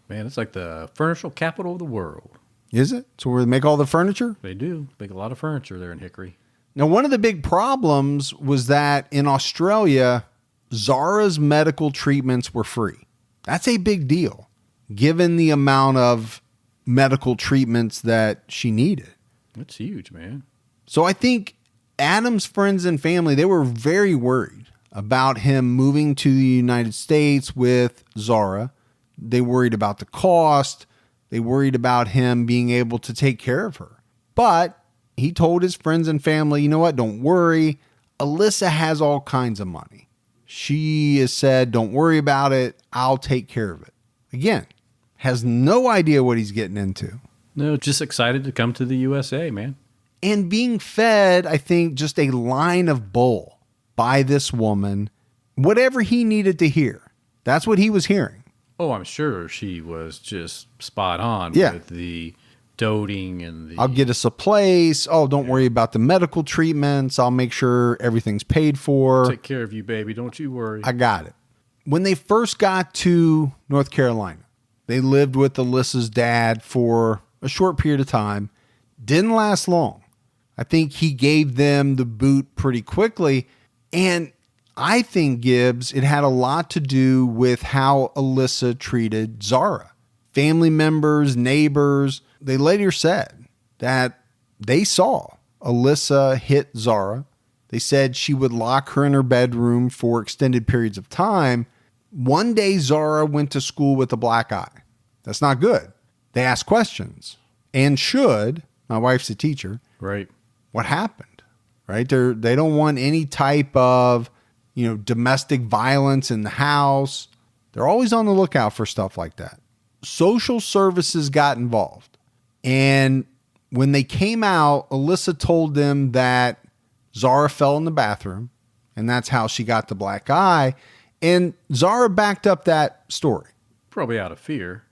Man, it's like the furniture capital of the world. Is it? So where they make all the furniture? They do. Make a lot of furniture there in Hickory. Now, one of the big problems was that in Australia, Zahra's medical treatments were free. That's a big deal, given the amount of medical treatments that she needed. That's huge, man. So I think Adam's friends and family, they were very worried about him moving to the United States with Zahra. They worried about the cost. They worried about him being able to take care of her. But he told his friends and family, you know what? Don't worry. Elisa has all kinds of money. She has said, don't worry about it. I'll take care of it. Again, has no idea what he's getting into. No, just excited to come to the USA, man. And being fed, I think, just a line of bull by this woman, whatever he needed to hear. That's what he was hearing. Oh, I'm sure she was just spot on with the doting and the... I'll get us a place. Oh, don't worry about the medical treatments. I'll make sure everything's paid for. Take care of you, baby. Don't you worry. I got it. When they first got to North Carolina, they lived with Elisa's dad for a short period of time. Didn't last long. I think he gave them the boot pretty quickly. And I think, Gibbs, it had a lot to do with how Elisa treated Zahra. Family members, neighbors, they later said that they saw Elisa hit Zahra. They said she would lock her in her bedroom for extended periods of time. One day, Zahra went to school with a black eye. That's not good. They asked questions and should. My wife's a teacher. Right. What happened? Right? They don't want any type of, domestic violence in the house. They're always on the lookout for stuff like that. Social services got involved. And when they came out, Elisa told them that Zahra fell in the bathroom, and that's how she got the black eye. And Zahra backed up that story. Probably out of fear.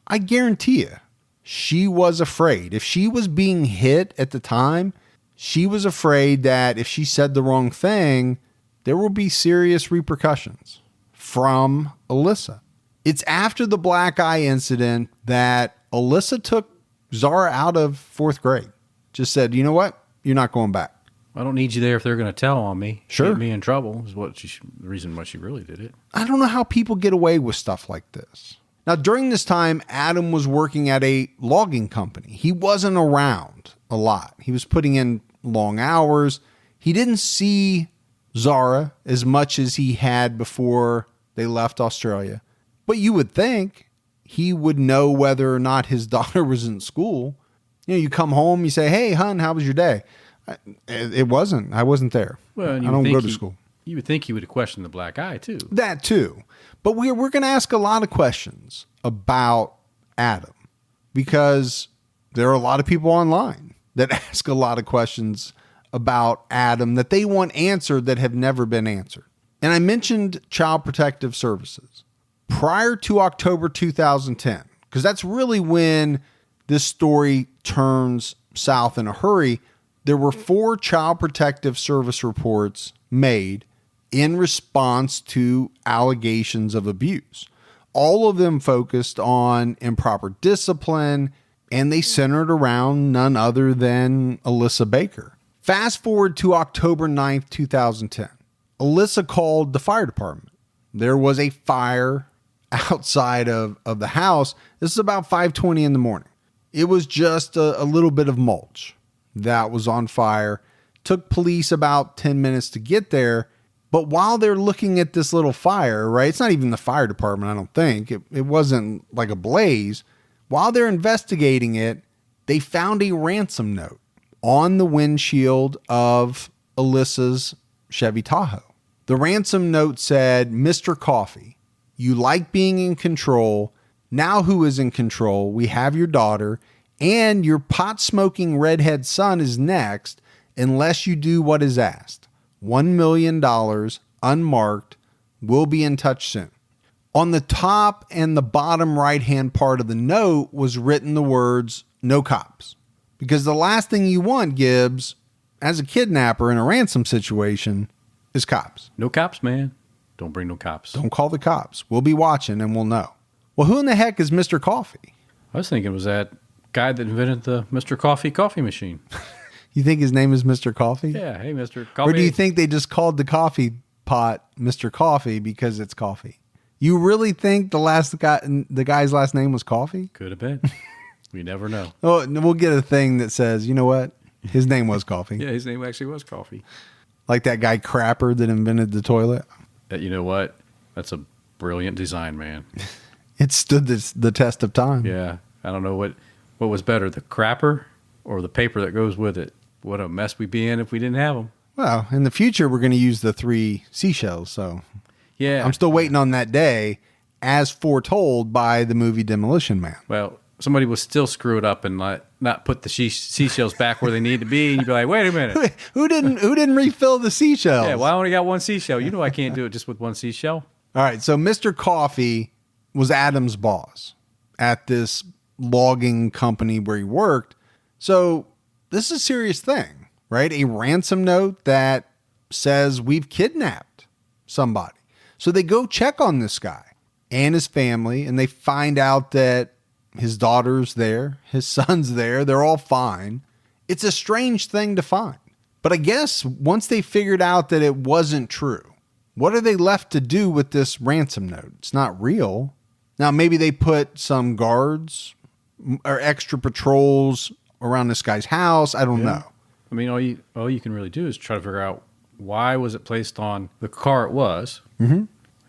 I guarantee you, she was afraid. If she was being hit at the time, She was afraid that if she said the wrong thing, there will be serious repercussions from Elisa. It's after the black eye incident that Elisa took Zahra out of 4th grade. Just said, you know what? You're not going back. I don't need you there if they're going to tell on me. Sure. Get me in trouble is the reason why she really did it. I don't know how people get away with stuff like this. Now, during this time, Adam was working at a logging company. He wasn't around a lot. He was putting in long hours. He didn't see Zahra as much as he had before they left Australia. But you would think he would know whether or not his daughter was in school. You know, you come home, you say, hey, hon, how was your day? It wasn't. I wasn't there. Well, I don't go to school. You would think he would have questioned the black eye, too. That, too. But we're going to ask a lot of questions about Adam because there are a lot of people online that ask a lot of questions about Adam that they want answered that have never been answered. And I mentioned Child Protective Services. Prior to October 2010, because that's really when this story turns south in a hurry, there were 4 Child Protective Service reports made in response to allegations of abuse. All of them focused on improper discipline, and they centered around none other than Elisa Baker. Fast forward to October 9th, 2010. Elisa called the fire department. There was a fire outside of the house. This is about 5:20 in the morning. It was just a little bit of mulch that was on fire. Took police about 10 minutes to get there. But while they're looking at this little fire, right? It's not even the fire department, I don't think. It wasn't like a blaze. While they're investigating it, they found a ransom note on the windshield of Elisa's Chevy Tahoe. The ransom note said, Mr. Coffee, you like being in control. Now who is in control? We have your daughter, and your pot-smoking redhead son is next unless you do what is asked. $1 million, unmarked, will be in touch soon. On the top and the bottom right-hand part of the note was written the words, no cops. Because the last thing you want, Gibbs, as a kidnapper in a ransom situation, is cops. No cops, man. Don't bring no cops. Don't call the cops. We'll be watching and we'll know. Well, who in the heck is Mr. Coffee? I was thinking it was that guy that invented the Mr. Coffee machine. You think his name is Mr. Coffee? Yeah. Hey, Mr. Coffee. Or do you think they just called the coffee pot Mr. Coffee because it's coffee? You really think the guy's last name was Coffee? Could have been. We never know. Oh, we'll get a thing that says, you know what? His name was Coffee. Yeah, his name actually was Coffee. Like that guy Crapper that invented the toilet. You know what? That's a brilliant design, man. It stood the test of time. Yeah. I don't know what was better, the crapper or the paper that goes with it. What a mess we'd be in if we didn't have them. Well, in the future, we're going to use the 3 seashells. So yeah, I'm still waiting on that day as foretold by the movie Demolition Man. Well, somebody will still screw it up and not put the seashells back where they need to be. And you'd be like, wait a minute. Who didn't refill the seashells? Yeah, well, I only got 1 seashell. You know I can't do it just with 1 seashell. All right, so Mr. Coffee was Adam's boss at this logging company where he worked. So this is a serious thing, right? A ransom note that says we've kidnapped somebody. So they go check on this guy and his family, and they find out that his daughter's there, his son's there, they're all fine. It's a strange thing to find. But I guess once they figured out that it wasn't true, what are they left to do with this ransom note? It's not real. Now, maybe they put some guards or extra patrols around this guy's house. I don't know. I mean, all you can really do is try to figure out why was it placed on the car it was,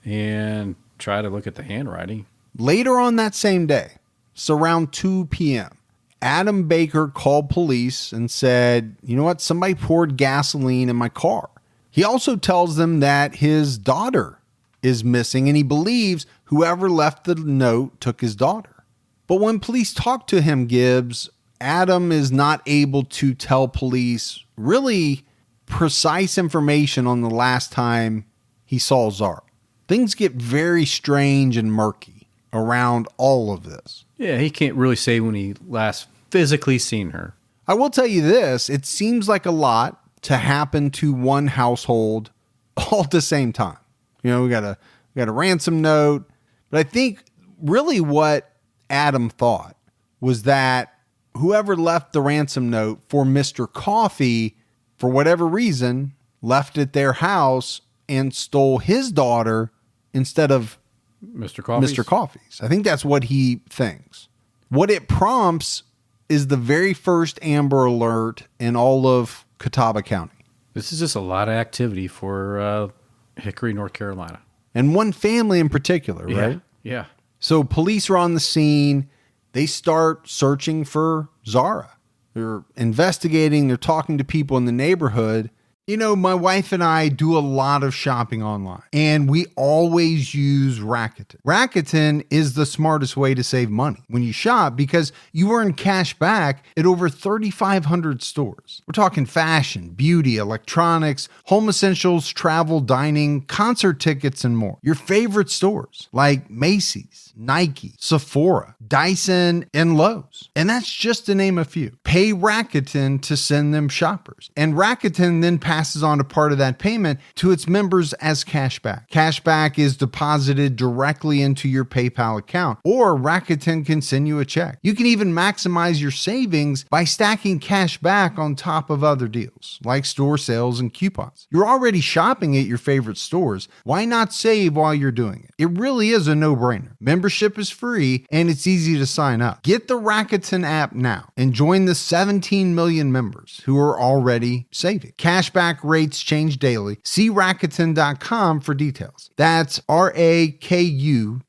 and try to look at the handwriting. Later on that same day, it's around 2 p.m., Adam Baker called police and said, you know what? Somebody poured gasoline in my car. He also tells them that his daughter is missing, and he believes whoever left the note took his daughter. But when police talk to him, Gibbs, Adam is not able to tell police really precise information on the last time he saw Zahra. Things get very strange and murky around all of this. Yeah, he can't really say when he last physically seen her. I will tell you this, it seems like a lot to happen to one household all at the same time. You know, we got a ransom note, but I think really what Adam thought was that whoever left the ransom note for Mr. Coffee, for whatever reason, left at their house and stole his daughter instead of Mr. Coffee's. I think that's what he thinks. What it prompts is the very first Amber Alert in all of Catawba County. This is just a lot of activity for Hickory, North Carolina. And one family in particular, right? Yeah. So police are on the scene. They start searching for Zahra. They're investigating. They're talking to people in the neighborhood. You know, my wife and I do a lot of shopping online, and we always use Rakuten. Rakuten is the smartest way to save money when you shop because you earn cash back at over 3,500 stores. We're talking fashion, beauty, electronics, home essentials, travel, dining, concert tickets, and more. Your favorite stores like Macy's, Nike, Sephora, Dyson, and Lowe's. And that's just to name a few. Pay Rakuten to send them shoppers. And Rakuten then passes on a part of that payment to its members as cashback. Cashback is deposited directly into your PayPal account, or Rakuten can send you a check. You can even maximize your savings by stacking cash back on top of other deals, like store sales and coupons. You're already shopping at your favorite stores. Why not save while you're doing it? It really is a no-brainer. Membership is free, and it's easy to sign up. Get the Rakuten app now and join the 17 million members who are already saving. Cashback rates change daily. See Rakuten.com for details. That's Rakuten.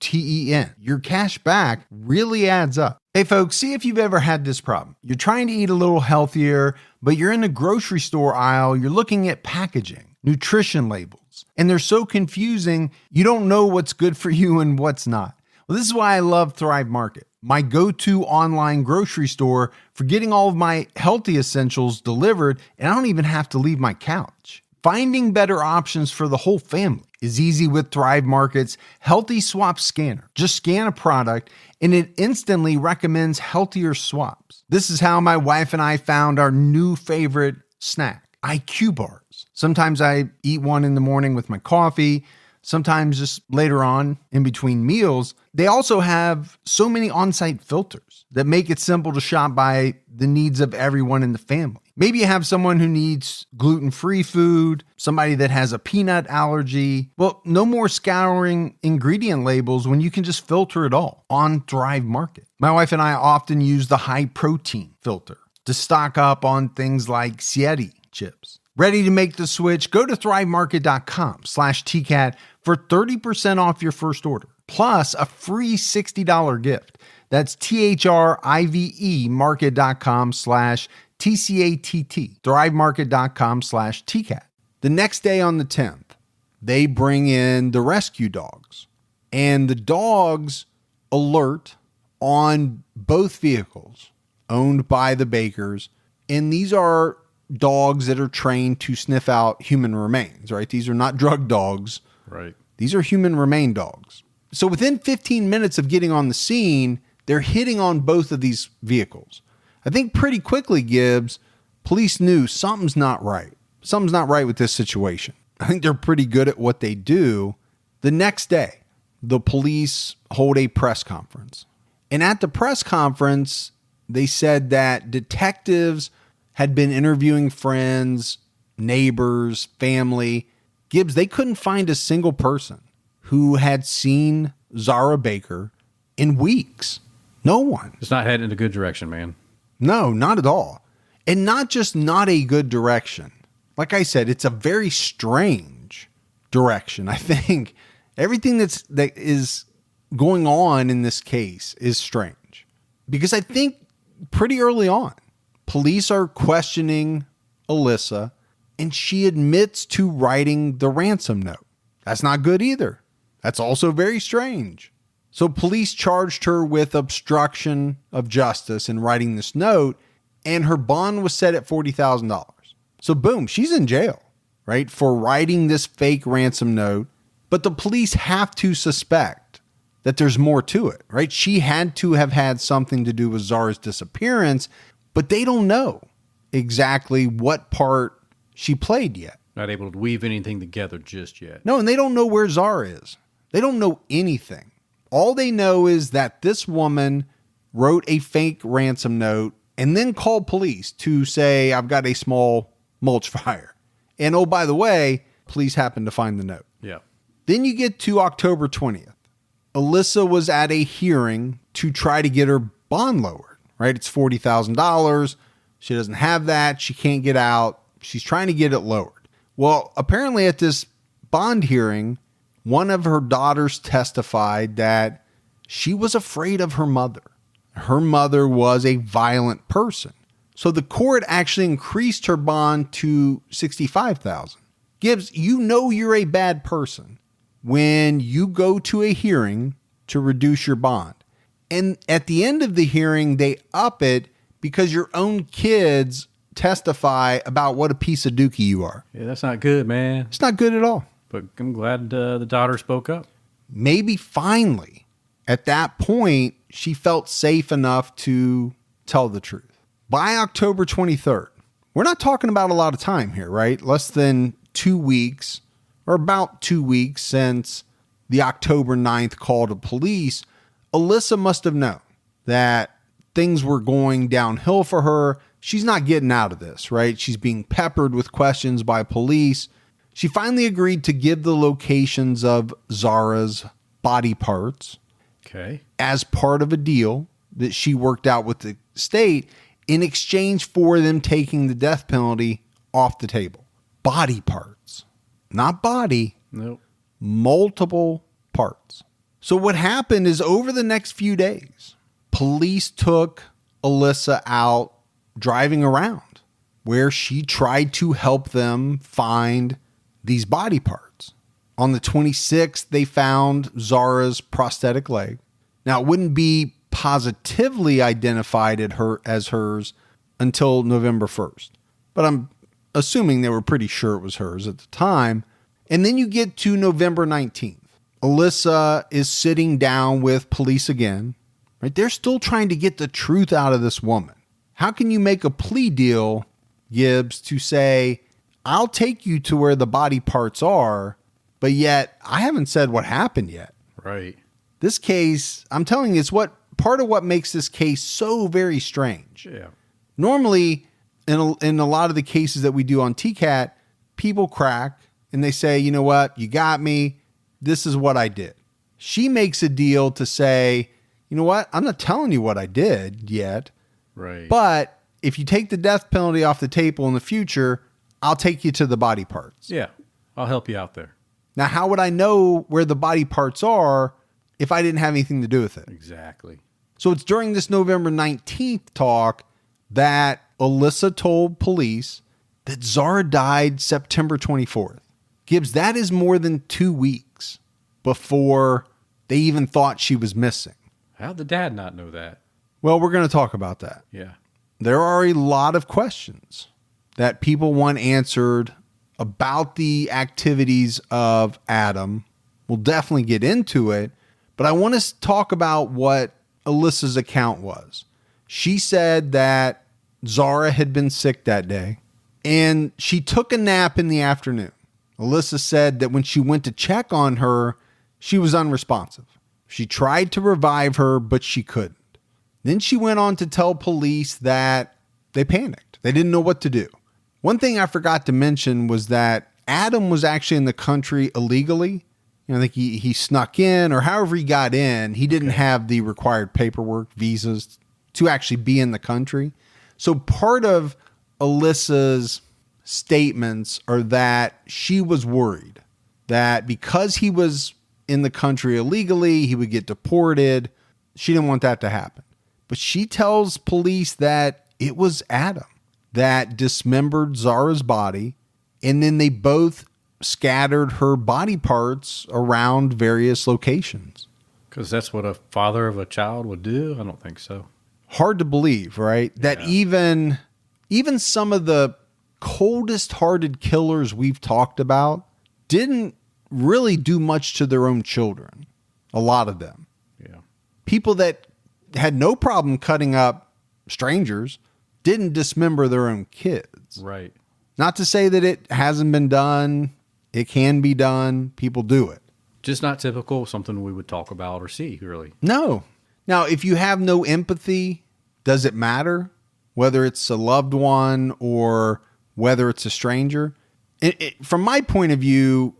Your cash back really adds up. Hey folks, see if you've ever had this problem. You're trying to eat a little healthier, but you're in the grocery store aisle, you're looking at packaging, nutrition labels, and they're so confusing, you don't know what's good for you and what's not. Well, this is why I love Thrive Market, my go-to online grocery store for getting all of my healthy essentials delivered, and I don't even have to leave my couch. Finding better options for the whole family is easy with Thrive Market's Healthy Swap Scanner. Just scan a product, and it instantly recommends healthier swaps. This is how my wife and I found our new favorite snack, IQ bars. Sometimes I eat one in the morning with my coffee, sometimes just later on in between meals. They also have so many on-site filters that make it simple to shop by the needs of everyone in the family. Maybe you have someone who needs gluten-free food, somebody that has a peanut allergy. Well, no more scouring ingredient labels when you can just filter it all on Thrive Market. My wife and I often use the high-protein filter to stock up on things like Sieti chips. Ready to make the switch? Go to thrivemarket.com/TCAT for 30% off your first order, plus a free $60 gift. That's THRIVE market.com/TCATT, thrivemarket.com/TCAT. The next day on the 10th, they bring in the rescue dogs, and the dogs alert on both vehicles owned by the Bakers. And these are dogs that are trained to sniff out human remains, right? These are not drug dogs. Right. These are human remain dogs. So within 15 minutes of getting on the scene, they're hitting on both of these vehicles. I think pretty quickly, Gibbs, police knew something's not right. Something's not right with this situation. I think they're pretty good at what they do. The next day, the police hold a press conference. And at the press conference, they said that detectives had been interviewing friends, neighbors, family. Gibbs, they couldn't find a single person who had seen Zahra Baker in weeks. No one. It's not heading in a good direction, man. No, not at all. And not just not a good direction. Like I said, it's a very strange direction. I think everything that is going on in this case is strange. Because I think pretty early on, police are questioning Elisa, and she admits to writing the ransom note. That's not good either. That's also very strange. So police charged her with obstruction of justice in writing this note, and her bond was set at $40,000. So boom, she's in jail, right, for writing this fake ransom note. But the police have to suspect that there's more to it, right? She had to have had something to do with Zahra's disappearance, but they don't know. exactly what part she played yet. Not able to weave anything together just yet. No, and they don't know where Zahra is. They don't know anything. All they know is that this woman wrote a fake ransom note and then called police to say, I've got a small mulch fire. And oh, by the way, police happened to find the note. Yeah. Then you get to October 20th. Elisa was at a hearing to try to get her bond lowered, right? It's $40,000. She doesn't have that. She can't get out. She's trying to get it lowered. Well, apparently at this bond hearing, one of her daughters testified that she was afraid of her mother. Her mother was a violent person. So the court actually increased her bond to $65,000. Gibbs, you know you're a bad person when you go to a hearing to reduce your bond. And at the end of the hearing, they up it because your own kids testify about what a piece of dookie you are. Yeah, that's not good, man. It's not good at all. But I'm glad the daughter spoke up. Maybe finally, at that point, she felt safe enough to tell the truth. By October 23rd, we're not talking about a lot of time here, right? Less than 2 weeks, or about 2 weeks since the October 9th call to police. Elisa must have known that things were going downhill for her. She's not getting out of this, right? She's being peppered with questions by police. She finally agreed to give the locations of Zahra's body parts as part of a deal that she worked out with the state in exchange for them taking the death penalty off the table. Body parts, not body. Nope. Multiple parts. So what happened is over the next few days, police took Elisa out driving around where she tried to help them find these body parts. On the 26th, they found Zahra's prosthetic leg. Now, it wouldn't be positively identified as hers until November 1st, but I'm assuming they were pretty sure it was hers at the time. And then you get to November 19th. Elisa is sitting down with police again, right? They're still trying to get the truth out of this woman. How can you make a plea deal, Gibbs, to say, I'll take you to where the body parts are, but yet I haven't said what happened yet. Right. This case, I'm telling you, it's part of what makes this case so very strange. Yeah. Normally, in a lot of the cases that we do on TCAT, people crack and they say, you know what, you got me. This is what I did. She makes a deal to say, you know what, I'm not telling you what I did yet. Right. But if you take the death penalty off the table in the future, I'll take you to the body parts. Yeah. I'll help you out there. Now, how would I know where the body parts are if I didn't have anything to do with it? Exactly. So it's during this November 19th talk that Elisa told police that Zahra died September 24th. Gibbs, that is more than 2 weeks before they even thought she was missing. How'd the dad not know that? Well, we're going to talk about that. Yeah. There are a lot of questions that people want answered about the activities of Adam. We'll definitely get into it, but I want to talk about what Elisa's account was. She said that Zahra had been sick that day and she took a nap in the afternoon. Elisa said that when she went to check on her, she was unresponsive. She tried to revive her, but she couldn't. Then she went on to tell police that they panicked. They didn't know what to do. One thing I forgot to mention was that Adam was actually in the country illegally. I think he snuck in, or however he got in. He didn't have the required paperwork, visas, to actually be in the country. So part of Elisa's statements are that she was worried that because he was in the country illegally, he would get deported. She didn't want that to happen. But she tells police that it was Adam that dismembered Zahra's body, and then they both scattered her body parts around various locations. Because that's what a father of a child would do? I don't think so. Hard to believe, right? Yeah. That even some of the coldest-hearted killers we've talked about didn't really do much to their own children. A lot of them. Yeah. People that had no problem cutting up strangers didn't dismember their own kids. Right. Not to say that it hasn't been done. It can be done. People do it. Just not typical, something we would talk about or see, really. No. Now, if you have no empathy, does it matter whether it's a loved one or whether it's a stranger? From my point of view,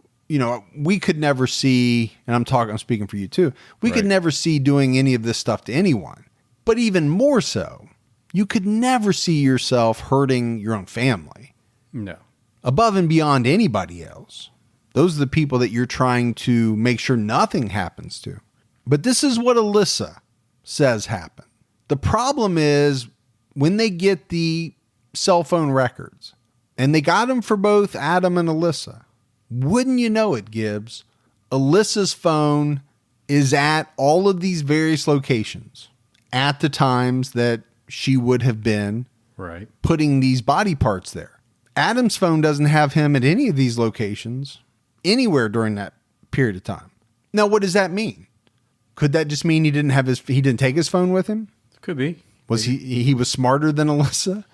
we could never see, and I'm speaking for you too, we could never see doing any of this stuff to anyone. But even more so, you could never see yourself hurting your own family. No. Above and beyond anybody else. Those are the people that you're trying to make sure nothing happens to. But this is what Elisa says happened. The problem is when they get the cell phone records, and they got them for both Adam and Elisa, wouldn't you know it, Gibbs? Elisa's phone is at all of these various locations at the times that she would have been putting these body parts there. Adam's phone doesn't have him at any of these locations anywhere during that period of time. Now, what does that mean? Could that just mean he didn't take his phone with him? Could be. Was he was smarter than Elisa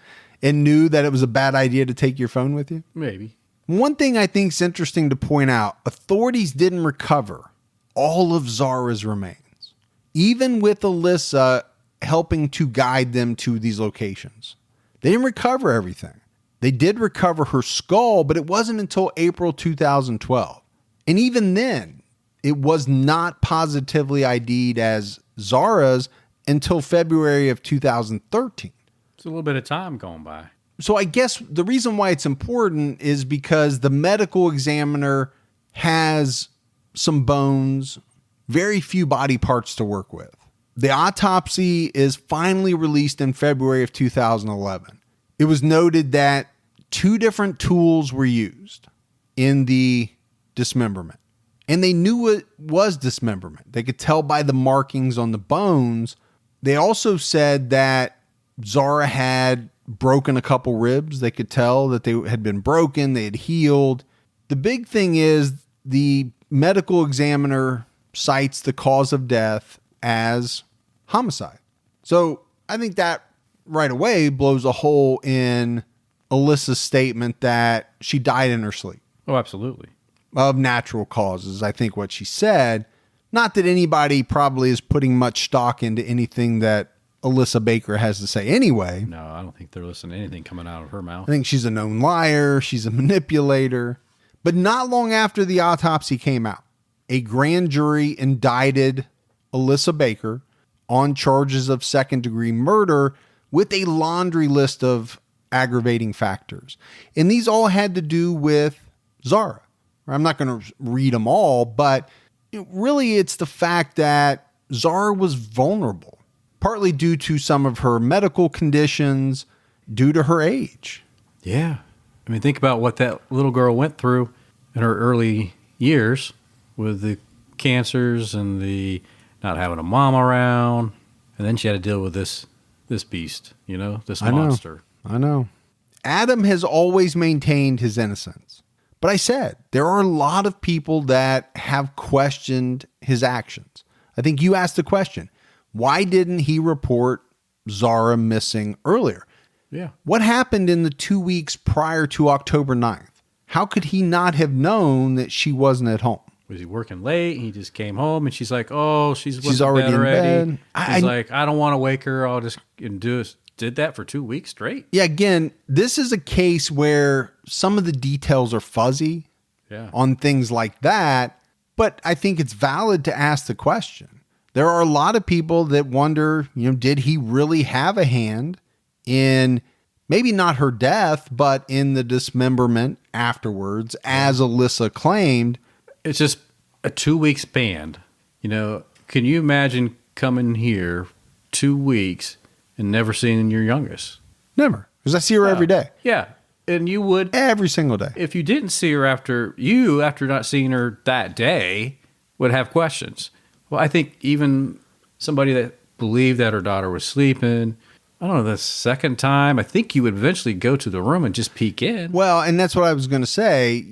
and knew that it was a bad idea to take your phone with you? Maybe. One thing I think is interesting to point out, authorities didn't recover all of Zahra's remains, even with Elisa helping to guide them to these locations. They didn't recover everything. They did recover her skull, but it wasn't until April 2012. And even then, it was not positively ID'd as Zahra's until February of 2013. It's a little bit of time going by. So I guess the reason why it's important is because the medical examiner has some bones, very few body parts to work with. The autopsy is finally released in February of 2011. It was noted that 2 different tools were used in the dismemberment. And they knew it was dismemberment. They could tell by the markings on the bones. They also said that Zahra had broken a couple ribs. They could tell that they had been broken. They had healed. The big thing is the medical examiner cites the cause of death as homicide. So I think that right away blows a hole in Elisa's statement that she died in her sleep. Oh, absolutely. Of natural causes, I think what she said. Not that anybody probably is putting much stock into anything that Elisa Baker has to say anyway. No, I don't think they're listening to anything coming out of her mouth. I think she's a known liar. She's a manipulator. But not long after the autopsy came out, a grand jury indicted Elisa Baker on charges of second-degree murder with a laundry list of aggravating factors. And these all had to do with Zahra. I'm not going to read them all, but really it's the fact that Zahra was vulnerable, partly due to some of her medical conditions, due to her age. Yeah. I mean, think about what that little girl went through in her early years with the cancers and the not having a mom around. And then she had to deal with this beast, this monster. I know. Adam has always maintained his innocence. But I said, there are a lot of people that have questioned his actions. I think you asked the question, why didn't he report Zahra missing earlier? Yeah. What happened in the 2 weeks prior to October 9th? How could he not have known that she wasn't at home? Was he working late? He just came home and she's like, oh, she's already in bed. He's like, I don't want to wake her. I'll just did that for 2 weeks straight. Yeah, again, this is a case where some of the details are fuzzy on things like that, but I think it's valid to ask the question. There are a lot of people that wonder, did he really have a hand in maybe not her death, but in the dismemberment afterwards, as Elisa claimed? It's just a 2 week span. Can you imagine coming here 2 weeks and never seeing your youngest? Never. Because I see her every day. Yeah. And you would. Every single day. If you didn't see her after not seeing her that day, would have questions. Well, I think even somebody that believed that her daughter was sleeping, I don't know, the second time, I think you would eventually go to the room and just peek in. Well, and that's what I was going to say.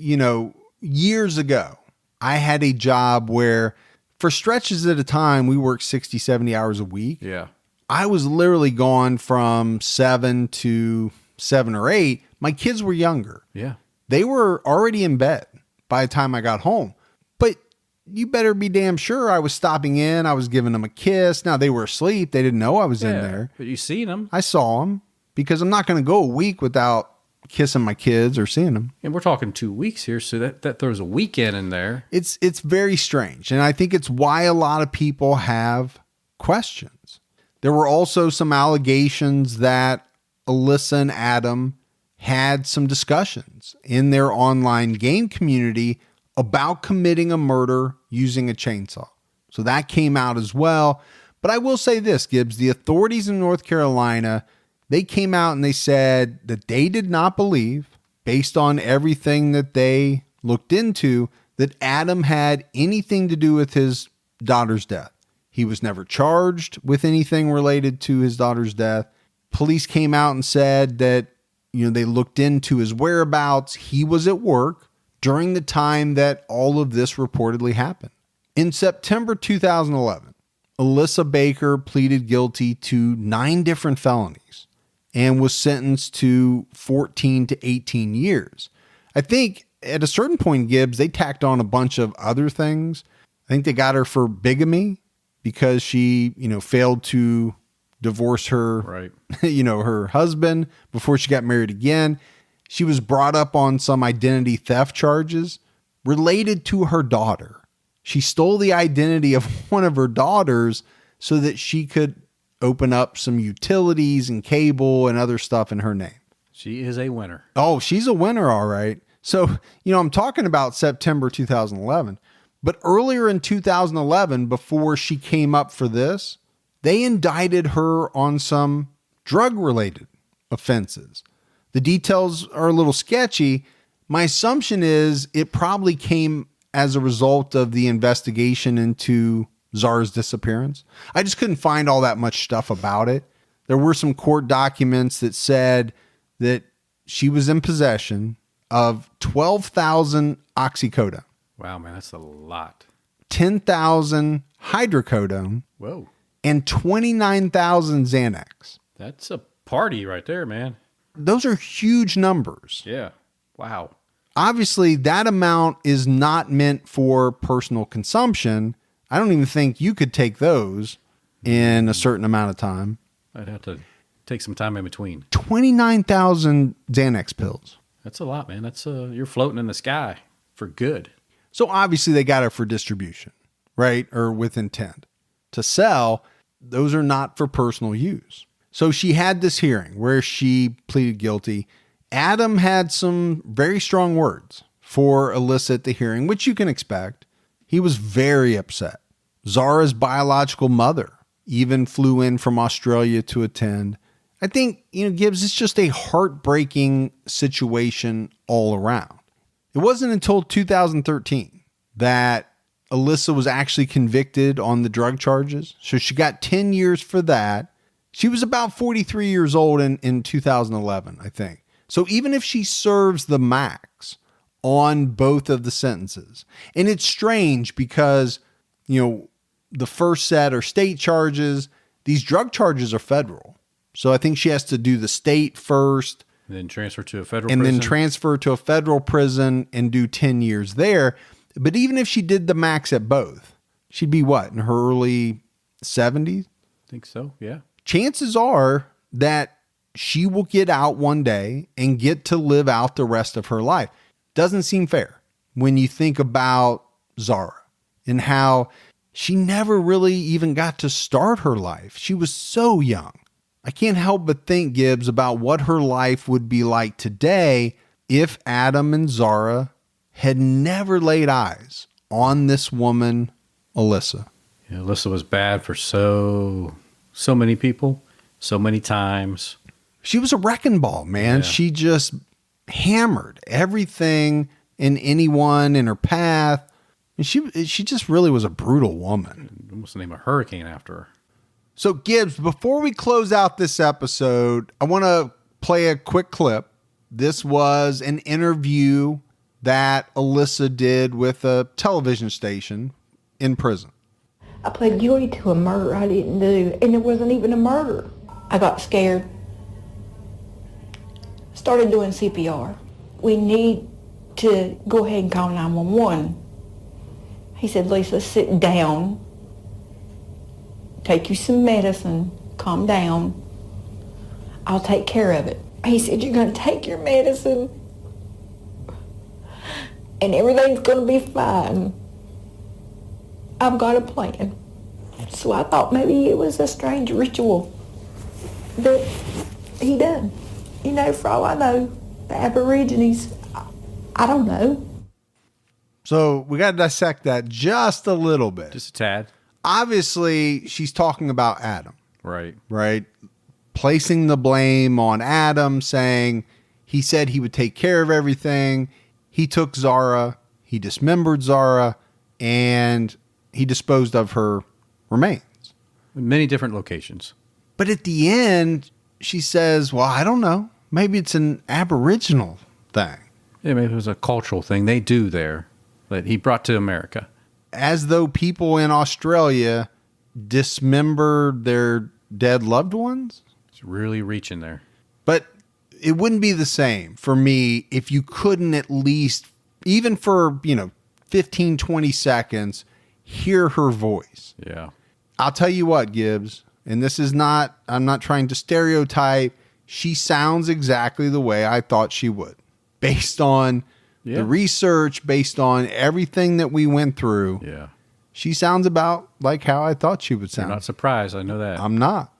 Years ago, I had a job where for stretches at a time, we worked 60, 70 hours a week. Yeah. I was literally gone from 7 to 7 or 8. My kids were younger. Yeah. They were already in bed by the time I got home. But you better be damn sure I was stopping in. I was giving them a kiss. Now, they were asleep. They didn't know I was in there. But you seen them. I saw them because I'm not going to go a week without kissing my kids or seeing them. And we're talking 2 weeks here, so that there's a weekend in there. It's very strange. And I think it's why a lot of people have questions. There were also some allegations that Elisa and Adam had some discussions in their online game community about committing a murder using a chainsaw. So that came out as well. But I will say this, Gibbs, the authorities in North Carolina, they came out and they said that they did not believe, based on everything that they looked into, that Adam had anything to do with his daughter's death. He was never charged with anything related to his daughter's death. Police came out and said that, they looked into his whereabouts. He was at work during the time that all of this reportedly happened. In September 2011, Elisa Baker pleaded guilty to 9 different felonies and was sentenced to 14 to 18 years. I think at a certain point, Gibbs, they tacked on a bunch of other things. I think they got her for bigamy because she, failed to divorce her, right. Her husband before she got married again. She was brought up on some identity theft charges related to her daughter. She stole the identity of one of her daughters so that she could open up some utilities and cable and other stuff in her name. She is a winner. Oh, she's a winner. All right. So, I'm talking about September 2011, but earlier in 2011, before she came up for this, they indicted her on some drug-related offenses. The details are a little sketchy. My assumption is it probably came as a result of the investigation into Zahra's disappearance. I just couldn't find all that much stuff about it. There were some court documents that said that she was in possession of 12,000 oxycodone. Wow, man, that's a lot. 10,000 hydrocodone. Whoa. And 29,000 Xanax. That's a party right there, man. Those are huge numbers. Yeah. Wow. Obviously, that amount is not meant for personal consumption. I don't even think you could take those in a certain amount of time. I'd have to take some time in between. 29,000 Xanax pills. That's a lot, man. That's you're floating in the sky for good. So obviously they got it for distribution, right? Or with intent to sell. Those are not for personal use. So she had this hearing where she pleaded guilty. Adam had some very strong words for Elisa at the hearing, which you can expect. He was very upset. Zahra's biological mother even flew in from Australia to attend. I think, Gibbs, it's just a heartbreaking situation all around. It wasn't until 2013 that Elisa was actually convicted on the drug charges. So she got 10 years for that. She was about 43 years old in 2011, I think. So even if she serves the max on both of the sentences, and it's strange because, the first set are state charges. These drug charges are federal. So I think she has to do the state first. And then transfer to a federal and prison. then transfer to a federal prison and do 10 years there. But even if she did the max at both, she'd be what, in her early 70s? I think so, yeah. Chances are that she will get out one day and get to live out the rest of her life. Doesn't seem fair when you think about Zahra and how she never really even got to start her life. She was so young. I can't help but think, Gibbs, about what her life would be like today if Adam and Zahra had never laid eyes on this woman, Elisa. Yeah, Elisa was bad for so many people, so many times. She was a wrecking ball, man. Yeah. She just hammered everything and anyone in her path. And she just really was a brutal woman. Almost name a hurricane after her. So, Gibbs, before we close out this episode, I want to play a quick clip. This was an interview that Elisa did with a television station in prison. I pled guilty to a murder I didn't do, and it wasn't even a murder. I got scared. Started doing CPR. We need to go ahead and call 911. He said, Lisa, sit down. Take you some medicine. Calm down. I'll take care of it. He said, you're going to take your medicine and everything's going to be fine. I've got a plan. So I thought maybe it was a strange ritual that he done. You know, for all I know, the Aborigines, I don't know. So we got to dissect that just a little bit. Just a tad. Obviously, she's talking about Adam. Right. Right? Placing the blame on Adam, saying he said he would take care of everything. He took Zahra, he dismembered Zahra, and he disposed of her remains. Many different locations. But at the end, she says, well, I don't know. Maybe it's an Aboriginal thing. Yeah, maybe it was a cultural thing they do there that he brought to America. As though people in Australia dismembered their dead loved ones. It's really reaching there. But it wouldn't be the same for me if you couldn't at least, even for, 15, 20 seconds, hear her voice. Yeah. I'll tell you what, Gibbs, and this is not, I'm not trying to stereotype. She sounds exactly the way I thought she would. Based on the research, based on everything that we went through. Yeah. She sounds about like how I thought she would sound. You're not surprised. I know that. I'm not.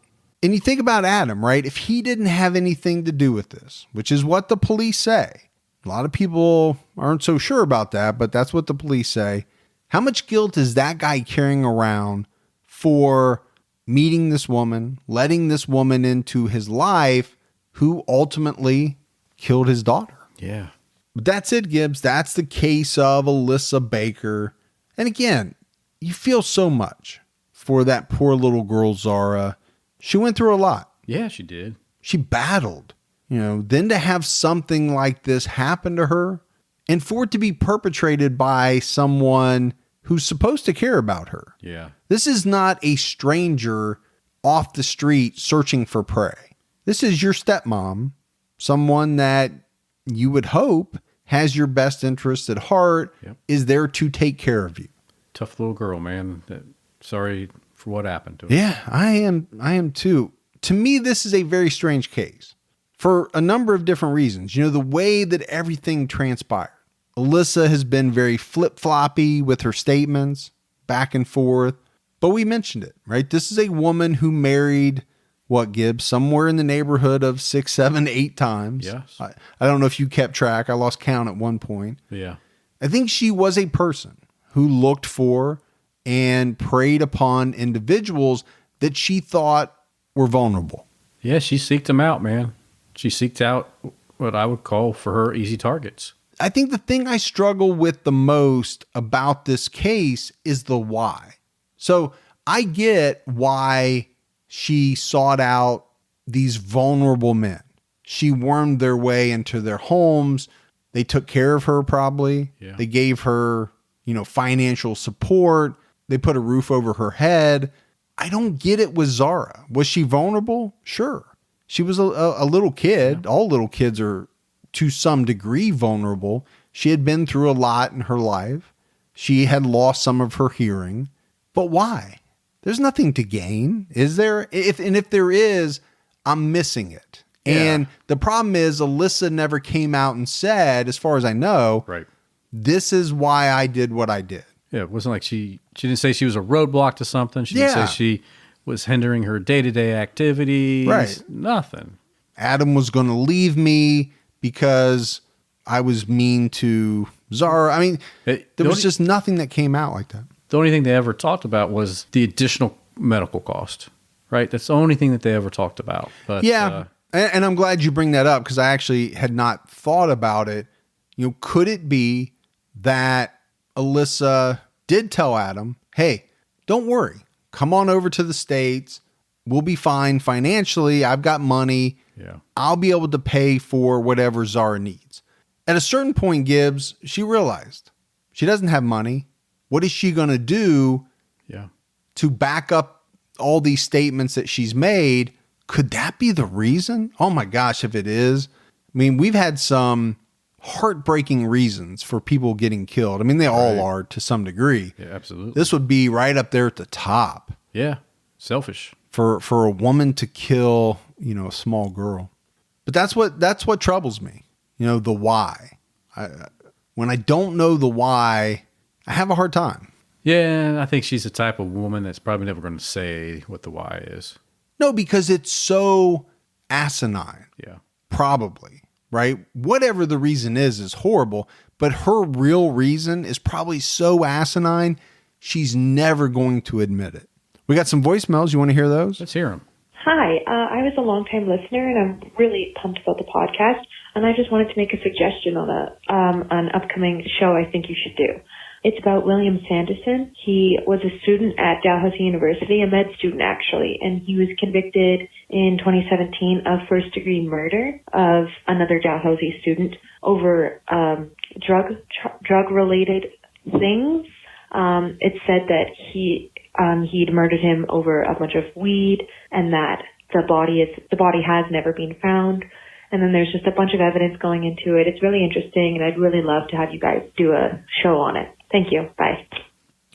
And you think about Adam, right? If he didn't have anything to do with this, which is what the police say. A lot of people aren't so sure about that, but that's what the police say. How much guilt is that guy carrying around for meeting this woman, letting this woman into his life, who ultimately killed his daughter? Yeah. But that's it, Gibbs. That's the case of Elisa Baker. And again, you feel so much for that poor little girl, Zahra. She went through a lot. Yeah, she did. She battled, then to have something like this happen to her and for it to be perpetrated by someone who's supposed to care about her. Yeah. This is not a stranger off the street searching for prey. This is your stepmom, someone that you would hope has your best interests at heart, is there to take care of you. Tough little girl, man. Sorry for what happened to her. Yeah, I am too. To me, this is a very strange case for a number of different reasons. The way that everything transpired. Elisa has been very flip-floppy with her statements, back and forth. But we mentioned it, right? This is a woman who married, Gibbs? Somewhere in the neighborhood of 6, 7, 8 times. Yes. I don't know if you kept track. I lost count at one point. Yeah. I think she was a person who looked for and preyed upon individuals that she thought were vulnerable. Yeah, she seeked them out, man. She seeked out what I would call for her easy targets. I think the thing I struggle with the most about this case is the why. So I get why she sought out these vulnerable men. She wormed their way into their homes. They took care of her probably. Yeah. They gave her, financial support. They put a roof over her head. I don't get it with Zahra. Was she vulnerable? Sure. She was a little kid. Yeah. All little kids are to some degree vulnerable. She had been through a lot in her life. She had lost some of her hearing. But why? There's nothing to gain, is there? If there is, I'm missing it. Yeah. And the problem is Elisa never came out and said, as far as I know, right, this is why I did what I did. Yeah, it wasn't like she didn't say she was a roadblock to something. She didn't say she was hindering her day-to-day activities. Right. Nothing. Adam was going to leave me because I was mean to Zahra. I mean, there was just nothing that came out like that. The only thing they ever talked about was the additional medical cost, right? That's the only thing that they ever talked about. But yeah, and I'm glad you bring that up because I actually had not thought about it. Could it be that Elisa did tell Adam, hey, don't worry. Come on over to the States. We'll be fine financially. I've got money. Yeah. I'll be able to pay for whatever Zahra needs. At a certain point, Gibbs, she realized she doesn't have money. What is she going to do to back up all these statements that she's made. Could that be the reason? Oh my gosh, if it is. I mean, we've had some heartbreaking reasons for people getting killed. I mean, they all are to some degree. Yeah, absolutely. This would be right up there at the top. Yeah, selfish. For a woman to kill, a small girl. But that's what troubles me. The why. When I don't know the why, I have a hard time. Yeah, I think she's the type of woman that's probably never going to say what the why is. No, because it's so asinine. Yeah. Probably, right? Whatever the reason is horrible, but her real reason is probably so asinine, she's never going to admit it. We got some voicemails. You want to hear those? Let's hear them. Hi, I was a long-time listener, and I'm really pumped about the podcast, and I just wanted to make a suggestion on an upcoming show I think you should do. It's about William Sanderson. He was a student at Dalhousie University, a med student actually, and he was convicted in 2017 of first-degree murder of another Dalhousie student over drug-related things. It said that he'd murdered him over a bunch of weed, and that the body has never been found. And then there's just a bunch of evidence going into it. It's really interesting, and I'd really love to have you guys do a show on it. Thank you. Bye.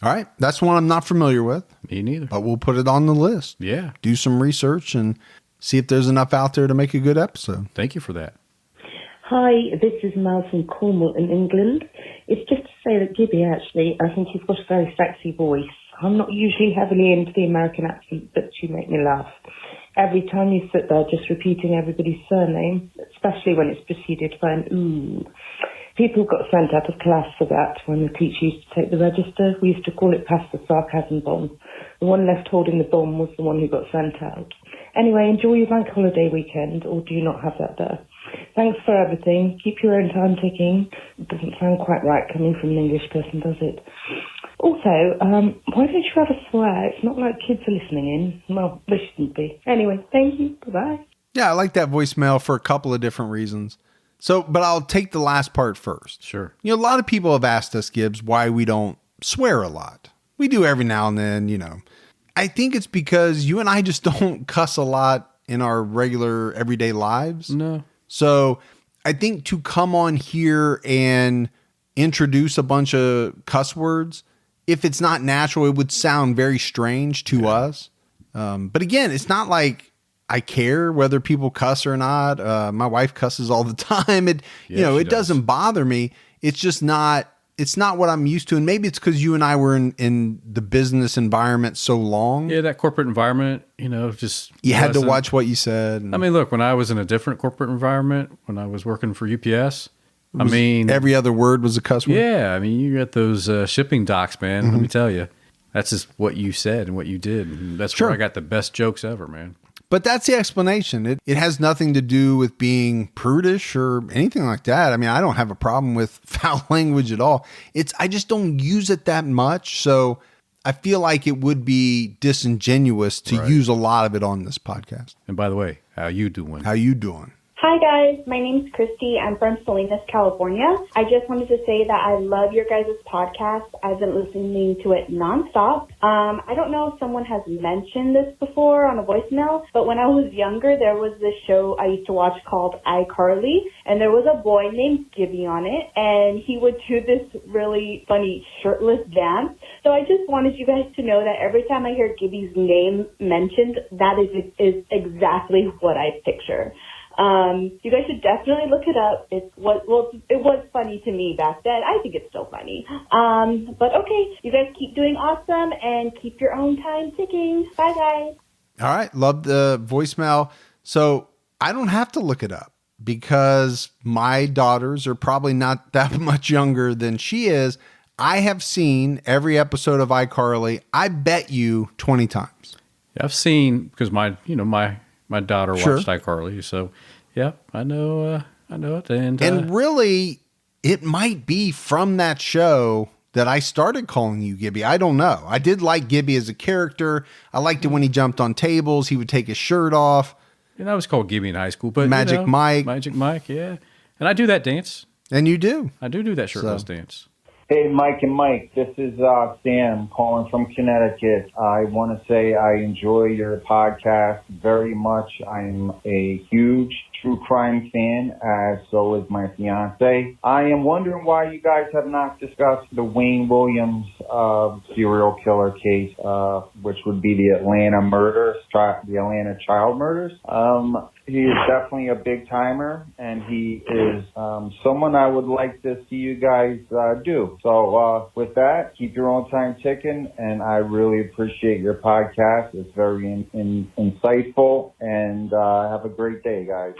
All right. That's one I'm not familiar with. Me neither. But we'll put it on the list. Yeah. Do some research and see if there's enough out there to make a good episode. Thank you for that. Hi, this is Mel from Cornwall in England. It's just to say that Gibby, actually, I think he's got a very sexy voice. I'm not usually heavily into the American accent, but you make me laugh. Every time you sit there just repeating everybody's surname, especially when it's preceded by an ooh. People got sent out of class for that when the teacher used to take the register. We used to call it pass the sarcasm bomb. The one left holding the bomb was the one who got sent out. Anyway, enjoy your bank holiday weekend, or do you not have that there? Thanks for everything. Keep your own time ticking. It doesn't sound quite right coming from an English person, does it? Also, why don't you ever swear? It's not like kids are listening in. Well, they shouldn't be. Anyway, thank you. Bye-bye. Yeah, I like that voicemail for a couple of different reasons. But I'll take the last part first. Sure. A lot of people have asked us, Gibbs, why we don't swear a lot. We do every now and then, I think it's because you and I just don't cuss a lot in our regular everyday lives. No. So I think to come on here and introduce a bunch of cuss words, if it's not natural, it would sound very strange to us. But again, it's not like I care whether people cuss or not. My wife cusses all the time. It doesn't bother me. It's just not, it's not what I'm used to. And maybe it's because you and I were in the business environment so long. Yeah, that corporate environment, just... You had to watch what you said. I mean, look, when I was in a different corporate environment, when I was working for UPS, every other word was a cuss word. Yeah, I mean, you got those shipping docks, man. Mm-hmm. Let me tell you, that's just what you said and what you did. And that's where I got the best jokes ever, man. But that's the explanation. It has nothing to do with being prudish or anything like that. I mean, I don't have a problem with foul language at all. I just don't use it that much. So I feel like it would be disingenuous to use a lot of it on this podcast. And by the way, how you doing? How you doing? Hi guys, my name's Christy. I'm from Salinas, California. I just wanted to say that I love your guys' podcast. I've been listening to it nonstop. I don't know if someone has mentioned this before on a voicemail, but when I was younger, there was this show I used to watch called iCarly, and there was a boy named Gibby on it, and he would do this really funny shirtless dance. So I just wanted you guys to know that every time I hear Gibby's name mentioned, that is exactly what I picture. You guys should definitely look it up. It was funny to me back then. I think it's still funny. But okay, you guys keep doing awesome and keep your own time ticking. Bye guys. All right. Love the voicemail. So I don't have to look it up because my daughters are probably not that much younger than she is. I have seen every episode of iCarly. I bet you 20 times. I've seen, because my daughter watched iCarly, so yeah, I know it. And really, it might be from that show that I started calling you Gibby. I don't know. I did like Gibby as a character. I liked it when he jumped on tables. He would take his shirt off. And I was called Gibby in high school, but Magic Mike, yeah. And I do that dance. And you do. I do that shirtless dance. Hey, Mike and Mike, this is Sam calling from Connecticut. I want to say I enjoy your podcast very much. I'm a huge true crime fan, as so is my fiance. I am wondering why you guys have not discussed the Wayne Williams serial killer case, which would be the Atlanta murders, the Atlanta child murders. He is definitely a big timer, and he is someone I would like to see you guys do. So with that, keep your own time ticking, and I really appreciate your podcast. It's very insightful, and have a great day, guys.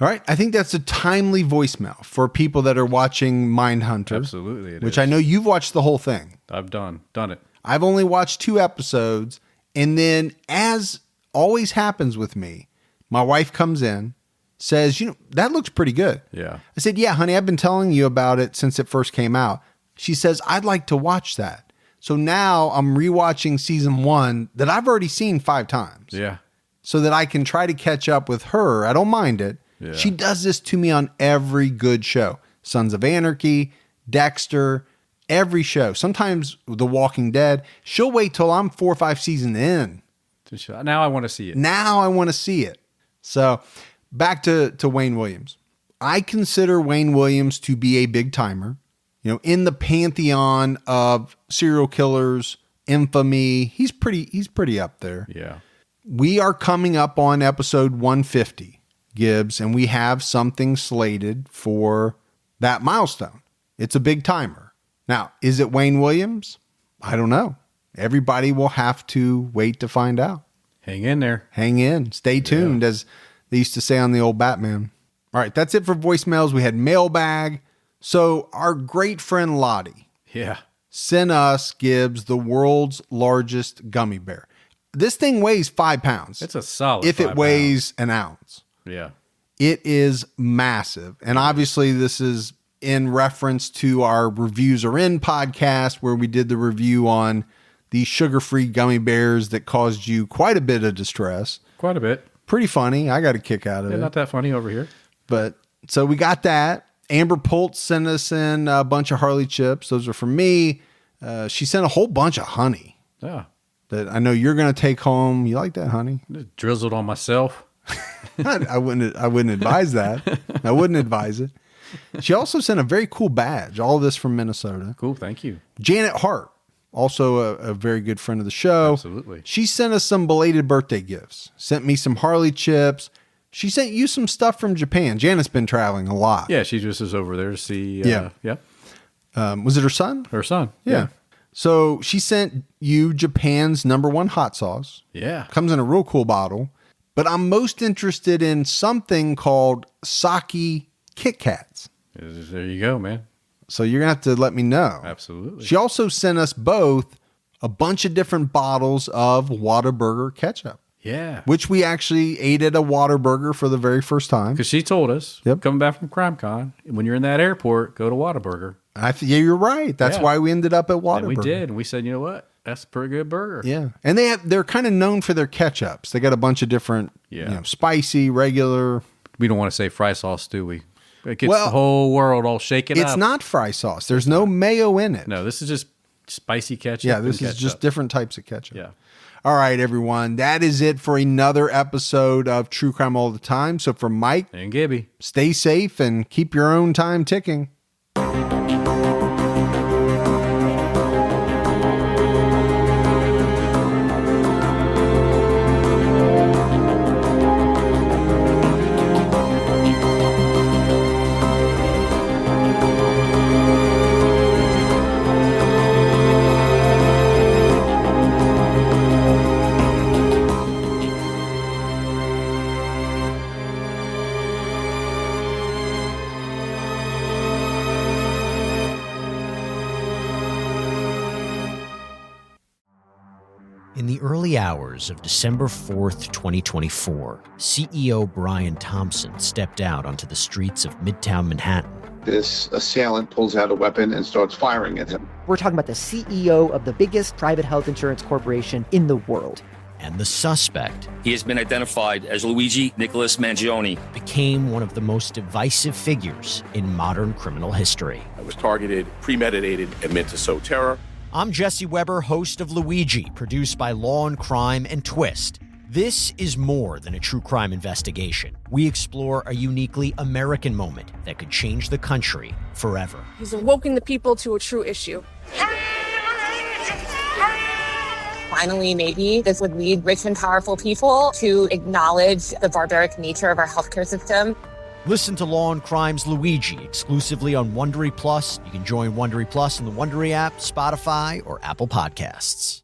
All right. I think that's a timely voicemail for people that are watching Mindhunters. Absolutely. Which I know you've watched the whole thing. I've done it. I've only watched 2 episodes. And then, as always happens with me, my wife comes in, says, that looks pretty good. Yeah. I said, yeah, honey, I've been telling you about it since it first came out. She says, I'd like to watch that. So now I'm rewatching season 1 that I've already seen 5 times. Yeah. So that I can try to catch up with her. I don't mind it. Yeah. She does this to me on every good show. Sons of Anarchy, Dexter, every show. Sometimes The Walking Dead. She'll wait till I'm 4 or 5 seasons in. Now I want to see it. So back to Wayne Williams. I consider Wayne Williams to be a big timer, in the pantheon of serial killers, infamy. He's pretty up there. Yeah. We are coming up on episode 150, Gibbs, and we have something slated for that milestone. It's a big timer. Now, is it Wayne Williams? I don't know. Everybody will have to wait to find out. Hang in there. Hang in. Stay tuned, as they used to say on the old Batman. All right, that's it for voicemails. We had mailbag. So our great friend Lottie sent us, Gibbs, the world's largest gummy bear. This thing weighs 5 pounds. It's a solid if 5 it weighs an ounce. Yeah. It is massive. And obviously this is in reference to our Reviews Are In podcast, where we did the review on the sugar-free gummy bears that caused you quite a bit of distress. Quite a bit. Pretty funny. I got a kick out of it. Not that funny over here. But so we got that. Amber Pultz sent us in a bunch of Harley chips. Those are for me. She sent a whole bunch of honey. Yeah. That I know you're going to take home. You like that honey? Just drizzled on myself. I wouldn't advise that. I wouldn't advise it. She also sent a very cool badge. All of this from Minnesota. Cool. Thank you. Janet Hart, also a very good friend of the show. Absolutely. She sent us some belated birthday gifts. Sent me some Harley chips. She sent you some stuff from Japan. Janet's been traveling a lot. Yeah, she just was over there to see. Was it her son? Her son. Yeah. So she sent you Japan's #1 hot sauce. Yeah. Comes in a real cool bottle. But I'm most interested in something called Sake Kit Kats. There you go, man. So you're going to have to let me know. Absolutely. She also sent us both a bunch of different bottles of Whataburger ketchup. Yeah. Which we actually ate at a Whataburger for the very first time. Because she told us, coming back from CrimeCon, when you're in that airport, go to Whataburger. Yeah, you're right. That's why we ended up at Whataburger. And we did. And we said, you know what? That's a pretty good burger. Yeah. And they're kind of known for their ketchups. They got a bunch of different, spicy, regular. We don't want to say fry sauce, do we? It gets the whole world all shaken up. It's not fry sauce. There's no mayo in it. No, this is just spicy ketchup. Yeah, this is just different types of ketchup. Yeah. All right, everyone. That is it for another episode of True Crime All the Time. So for Mike and Gibby, stay safe and keep your own time ticking. In the early hours of December 4th, 2024, CEO Brian Thompson stepped out onto the streets of Midtown Manhattan. This assailant pulls out a weapon and starts firing at him. We're talking about the CEO of the biggest private health insurance corporation in the world. and the suspect, he has been identified as Luigi Nicholas Mangione, became one of the most divisive figures in modern criminal history. It was targeted, premeditated, and meant to sow terror. I'm Jesse Weber, host of Luigi, produced by Law and Crime and Twist. This is more than a true crime investigation. We explore a uniquely American moment that could change the country forever. He's awoken the people to a true issue. Finally, maybe this would lead rich and powerful people to acknowledge the barbaric nature of our healthcare system. Listen to Law and Crime's Luigi exclusively on Wondery Plus. You can join Wondery Plus in the Wondery app, Spotify, or Apple Podcasts.